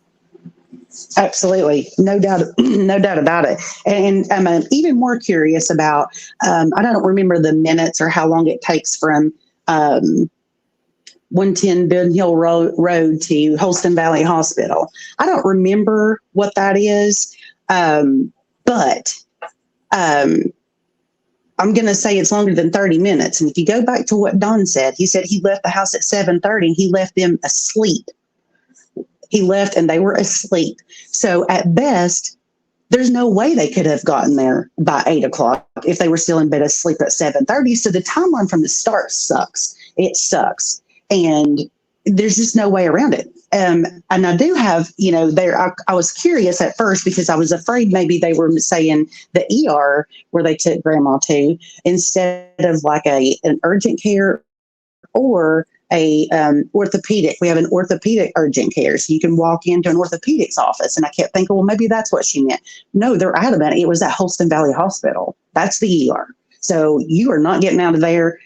Absolutely. No doubt about it. And I'm even more curious about, I don't remember the minutes or how long it takes from 110 Bill Hill Road to Holston Valley Hospital. I don't remember what that is, but I'm going to say it's longer than 30 minutes. And if you go back to what Don said, he said he left the house at 7:30 and he left them asleep. He left and they were asleep. So at best, there's no way they could have gotten there by 8 o'clock if they were still in bed asleep at 7:30. So the timeline from the start sucks. It sucks. And there's just no way around it. And I do have, I was curious at first because I was afraid maybe they were saying the ER where they took grandma to instead of like an urgent care or a orthopedic. We have an orthopedic urgent care, so you can walk into an orthopedics office. And I kept thinking, well, maybe that's what she meant. No, they're adamant it was at Holston Valley Hospital. That's the ER. So you are not getting out of there.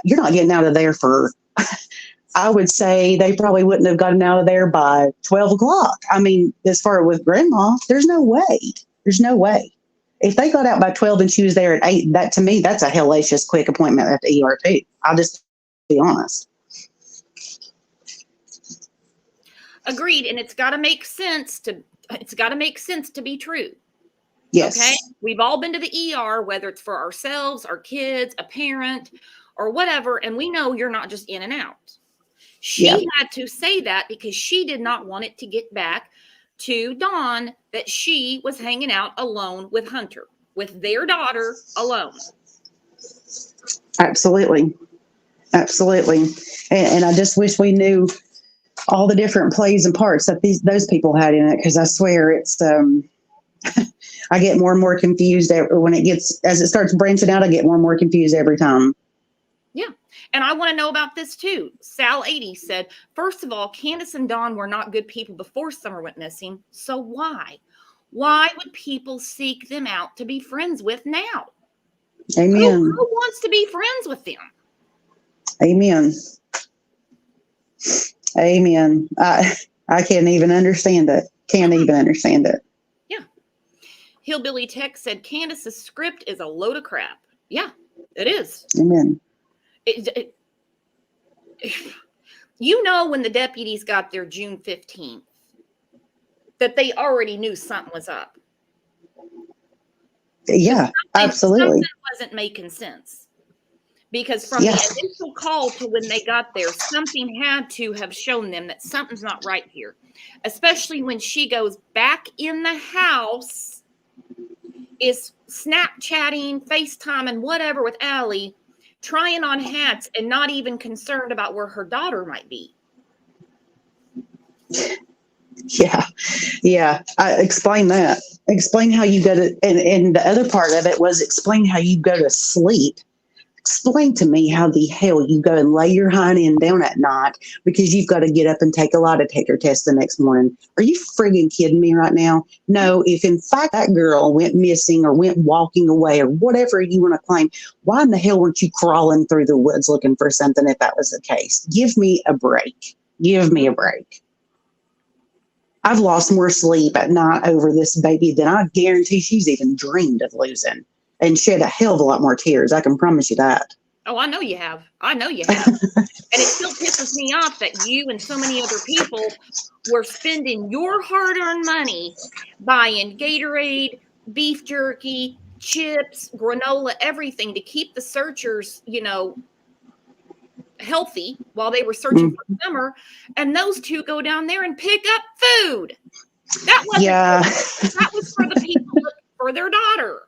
You're not getting out of there for, I would say they probably wouldn't have gotten out of there by 12 o'clock. I mean, as far with grandma, there's no way. There's no way. If they got out by 12 and she was there at 8, that to me, that's a hellacious quick appointment at the ER too. I'll just be honest. Agreed, and it's got to make sense to be true. Yes. Okay, we've all been to the ER, whether it's for ourselves, our kids, a parent, or whatever, and we know you're not just in and out. She had to say that because she did not want it to get back to Dawn that she was hanging out alone with Hunter, with their daughter alone. Absolutely. Absolutely. And I just wish we knew all the different plays and parts that those people had in it, because I swear it's I get more and more confused as it starts branching out. I get more and more confused every time. Yeah. And I want to know about this too. Sal 80 said, first of all, Candus and Dawn were not good people before Summer went missing. So why would people seek them out to be friends with now? Amen. Who wants to be friends with them? Amen. Amen. I can't even understand it. Can't even understand it. Yeah. Hillbilly Tech said Candus's script is a load of crap. Yeah, it is. Amen. When the deputies got there June 15th, that they already knew something was up. Yeah, absolutely. Something wasn't making sense. Because from the initial call to when they got there, something had to have shown them that something's not right here. Especially when she goes back in the house, is Snapchatting, FaceTiming, whatever with Allie, trying on hats and not even concerned about where her daughter might be. Yeah. Explain that. Explain how you go to, and the other part of it was explain how you go to sleep. Explain to me how the hell you go and lay your hind end down at night because you've got to get up and take a lie detector test the next morning. Are you friggin' kidding me right now? No, if in fact that girl went missing or went walking away or whatever you want to claim, why in the hell weren't you crawling through the woods looking for something if that was the case? Give me a break. Give me a break. I've lost more sleep at night over this baby than I guarantee she's even dreamed of losing. And shed a hell of a lot more tears. I can promise you that. Oh, I know you have. And it still pisses me off that you and so many other people were spending your hard-earned money buying Gatorade, beef jerky, chips, granola, everything to keep the searchers, healthy while they were searching for Summer. And those two go down there and pick up food. That was for the people looking for their daughter.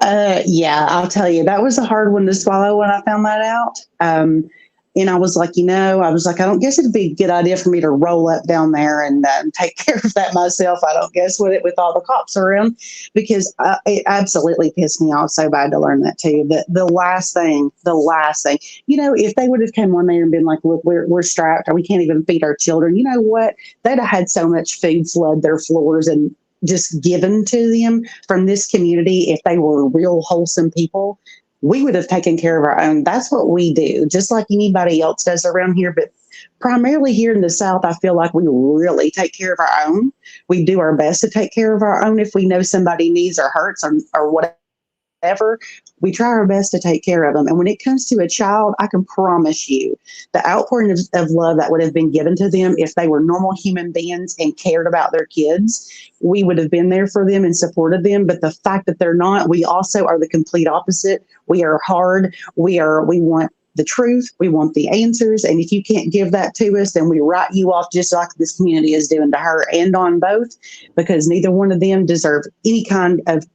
I'll tell you, that was a hard one to swallow when I found that out. And I was like, I don't guess it'd be a good idea for me to roll up down there and take care of that myself. I don't guess with all the cops around, because it absolutely pissed me off so bad to learn that too. But the last thing, if they would have come on there and been like, look, we're strapped or we can't even feed our children, you know what? They'd have had so much food flood their floors and just given to them from this community. If they were real wholesome people, we would have taken care of our own. That's what we do, just like anybody else does around here. But primarily here in the South, I feel like we really take care of our own. We do our best to take care of our own. If we know somebody needs or hurts or whatever, we try our best to take care of them. And when it comes to a child, I can promise you the outpouring of love that would have been given to them if they were normal human beings and cared about their kids, we would have been there for them and supported them. But the fact that they're not, we also are the complete opposite. We are hard. We want the truth. We want the answers. And if you can't give that to us, then we write you off, just like this community is doing to her and on both, because neither one of them deserve any kind of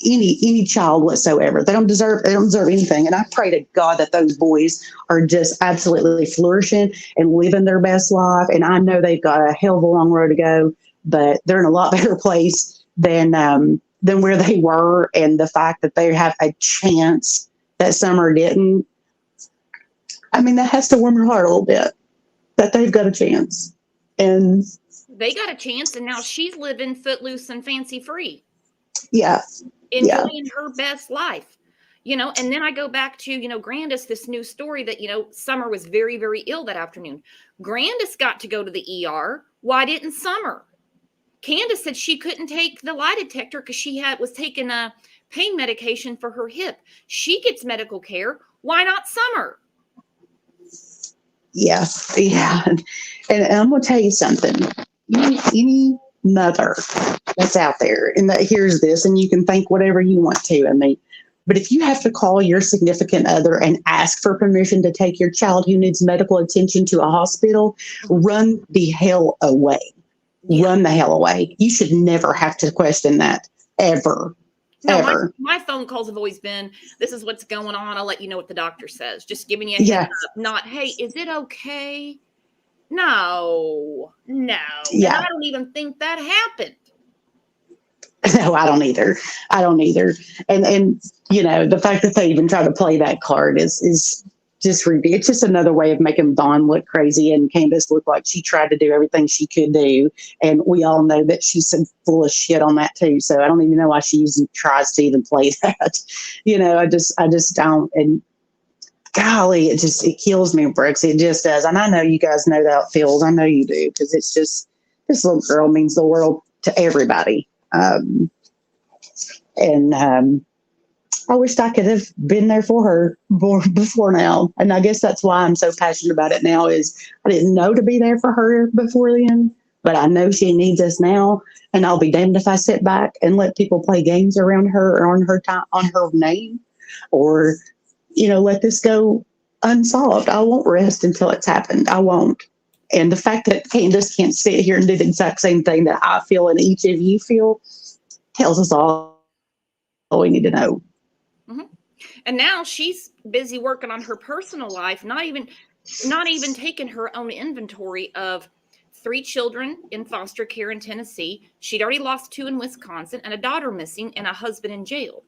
any child whatsoever. They don't deserve anything. And I pray to God that those boys are just absolutely flourishing and living their best life. And I know they've got a hell of a long road to go, but they're in a lot better place than where they were. And the fact that they have a chance that Summer didn't, I mean, that has to warm your heart a little bit that they've got a chance. And they got a chance, and now she's living footloose and fancy free. Yeah. Enjoying her best life. And then I go back to, Grandis, this new story that, Summer was very, very ill that afternoon. Grandis got to go to the ER. Why didn't Summer? Candus said she couldn't take the lie detector because she was taking a pain medication for her hip. She gets medical care. Why not Summer? Yeah. And I'm going to tell you something. Any mother that's out there and that hears this, and you can think whatever you want to. I mean, but if you have to call your significant other and ask for permission to take your child who needs medical attention to a hospital, run the hell away. Yeah. Run the hell away. You should never have to question that ever. No, ever. My phone calls have always been, this is what's going on. I'll let you know what the doctor says. Just giving you a heads up. Not, hey, is it okay? No. Yeah. And I don't even think that happened. No, I don't either. And the fact that they even try to play that card is just ridiculous. It's just another way of making Dawn look crazy and Candus look like she tried to do everything she could do. And we all know that she's full of shit on that too. So I don't even know why she even tries to even play that. I just don't. And golly, it kills me, Brooks. It just does. And I know you guys know that it feels. I know you do, because it's just, this little girl means the world to everybody. I wished I could have been there for her before now. And I guess that's why I'm so passionate about it now, is I didn't know to be there for her before then, but I know she needs us now. And I'll be damned if I sit back and let people play games around her or on her time, on her name, or, let this go unsolved. I won't rest until it's happened. I won't. And the fact that Candus can't sit here and do the exact same thing that I feel and each of you feel tells us all we need to know. Mm-hmm. And now she's busy working on her personal life, not even taking her own inventory of 3 children in foster care in Tennessee. She'd already lost 2 in Wisconsin and a daughter missing and a husband in jail.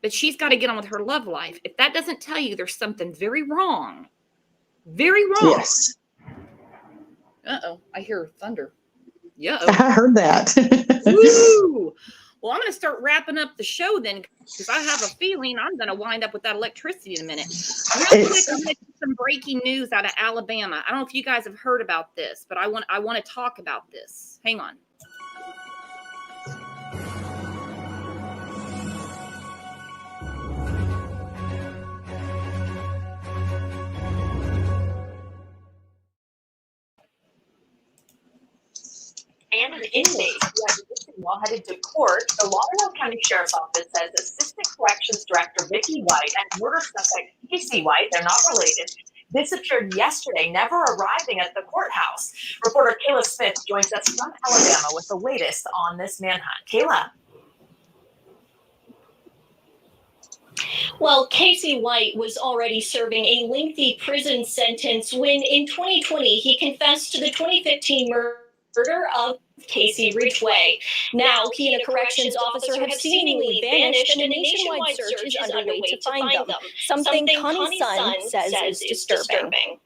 But she's got to get on with her love life. If that doesn't tell you there's something very wrong. Very wrong. Yes. Uh-oh, I hear thunder. Yeah. I heard that. Woo! Well, I'm going to start wrapping up the show then, because I have a feeling I'm going to wind up with that electricity in a minute. Real quick, I'm going to get some breaking news out of Alabama. I don't know if you guys have heard about this, but I want to talk about this. Hang on. And an inmate who had resisted while headed to court, the Lauderdale County Sheriff's Office says Assistant Corrections Director Vicki White and murder suspect Casey White, they're not related, disappeared yesterday, never arriving at the courthouse. Reporter Kayla Smith joins us from Alabama with the latest on this manhunt. Kayla. Well, Casey White was already serving a lengthy prison sentence when in 2020 he confessed to the 2015 murder of Casey Ridgway. Now he and a corrections officer have seemingly vanished, and a nationwide search is underway to find them. Something Connie's son says is disturbing.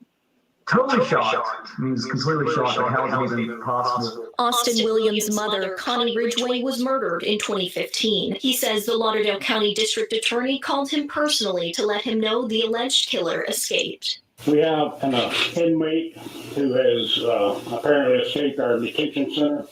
Totally shocked. Means completely shocked at how it's even possible. Austin Williams' mother, Connie Ridgway, was murdered in 2015. He says the Lauderdale County District Attorney called him personally to let him know the alleged killer escaped. We have an inmate who has apparently escaped our detention center,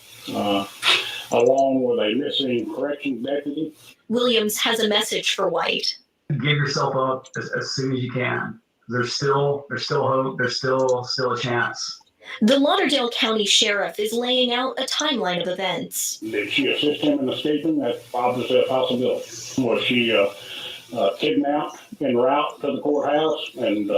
along with a missing corrections deputy. Williams has a message for White. Give yourself up as soon as you can. There's still hope. There's still a chance. The Lauderdale County Sheriff is laying out a timeline of events. Did she assist him in escaping? That's obviously a possibility. Was she kidnapped en route to the courthouse and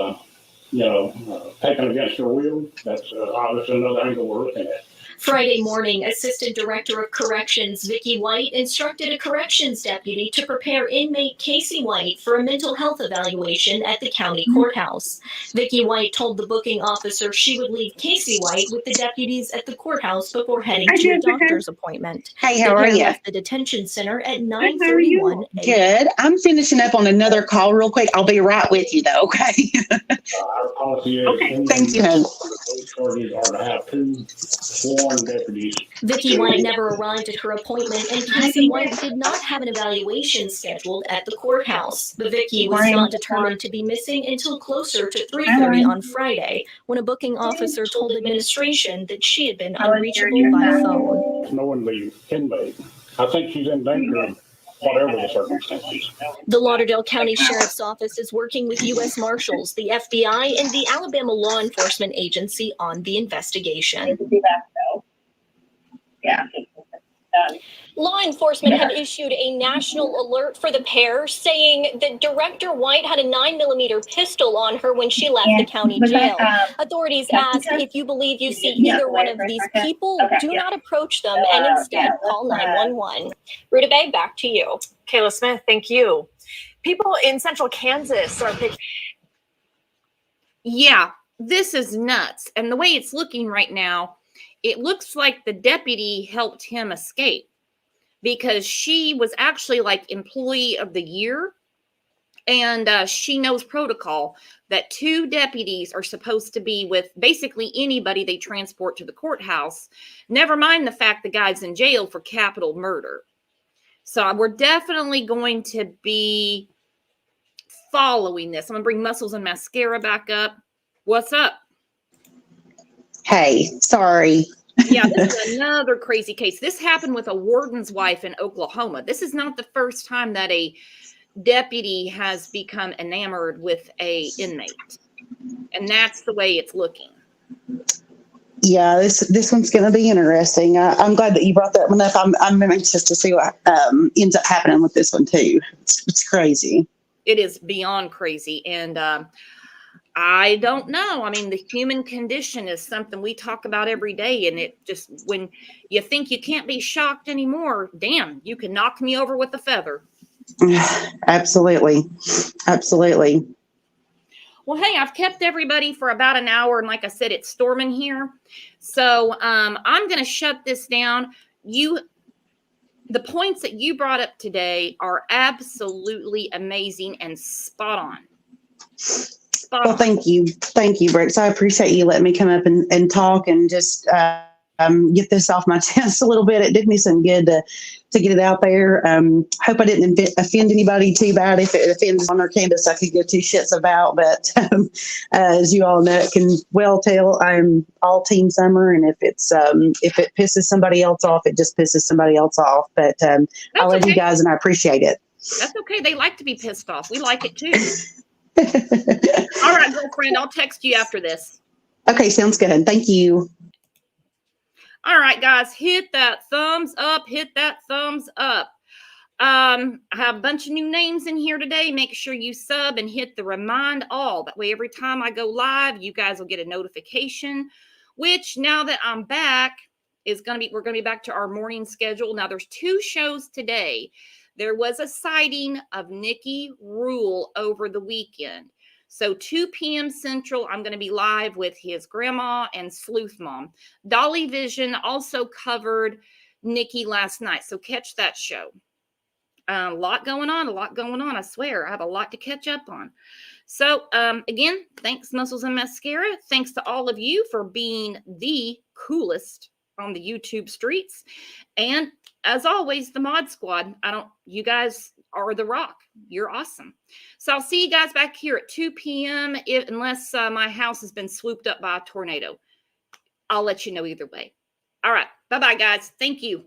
taken against her will? That's obviously another angle we're looking at. Friday morning, Assistant Director of Corrections Vicki White instructed a corrections deputy to prepare inmate Casey White for a mental health evaluation at the county courthouse. Vicki White told the booking officer she would leave Casey White with the deputies at the courthouse before heading to a doctor's appointment. Hey, The how are pair you? left the detention center at 9:41 a.m. Good. I'm finishing up on another call real quick. I'll be right with you though, okay? Our policy is. Okay, thank you. Those charges are to have 2 sworn deputies. Vicki White never arrived at her appointment, and Casey White did not have an evaluation scheduled at the courthouse. But Vicki was not determined to be missing until closer to 3:30 on Friday, when a booking officer told administration that she had been unreachable by phone. Knowing the inmate, I think she's in danger, whatever the circumstances. The Lauderdale County Sheriff's Office is working with U.S. Marshals, the FBI, and the Alabama Law Enforcement Agency on the investigation. Yeah. Law enforcement have issued a national alert for the pair, saying that Director White had a 9mm pistol on her when she left the county jail. Authorities asked if you believe you see either one of these people, do not approach them and instead call 911. Rita Bay, back to you. Kayla Smith, thank you. People in central Kansas are picking. Yeah, this is nuts. And the way it's looking right now, it looks like the deputy helped him escape, because she was actually like employee of the year, and she knows protocol that 2 deputies are supposed to be with basically anybody they transport to the courthouse, never mind the fact the guy's in jail for capital murder. So we're definitely going to be following this. I'm gonna bring Muscles and Mascara back up. What's up? Hey, sorry. Yeah, this is another crazy case. This happened with a warden's wife in Oklahoma. This is not the first time that a deputy has become enamored with a inmate, and that's the way it's looking. Yeah, this one's going to be interesting. I'm glad that you brought that one up. I'm anxious to see what ends up happening with this one too. It's crazy. It is beyond crazy, and I don't know. I mean, the human condition is something we talk about every day, and it just, when you think you can't be shocked anymore, damn, you can knock me over with a feather. Absolutely. Absolutely. Well, hey, I've kept everybody for about an hour, and like I said, it's storming here. So I'm going to shut this down. The points that you brought up today are absolutely amazing and spot on. Well, thank you. Thank you, Brooks. I appreciate you letting me come up and talk and just get this off my chest a little bit. It did me some good to get it out there. Hope I didn't offend anybody too bad. If it offends on our Candus, I could give 2 shits about. But as you all know, it can well tell I'm all Team Summer. And if it pisses somebody else off, it just pisses somebody else off. But I love you guys and I appreciate it. That's okay. They like to be pissed off. We like it too. All right, girlfriend, I'll text you after this. Okay, sounds good. Thank you. All right, guys, hit that thumbs up. Hit that thumbs up. I have a bunch of new names in here today. Make sure you sub and hit the remind all. That way, every time I go live, you guys will get a notification, which now that I'm back we're going to be back to our morning schedule. Now, there's 2 shows today. There was a sighting of Nikki Rule over the weekend. So 2 p.m. Central, I'm going to be live with his grandma and Sleuth Mom. Dolly Vision also covered Nikki last night. So catch that show. A lot going on, I swear. I have a lot to catch up on. So again, thanks Muscles and Mascara. Thanks to all of you for being the coolest on the YouTube streets. And as always, the Mod Squad. You guys are the rock. You're awesome. So I'll see you guys back here at 2 p.m. Unless my house has been swooped up by a tornado. I'll let you know either way. All right. Bye-bye, guys. Thank you.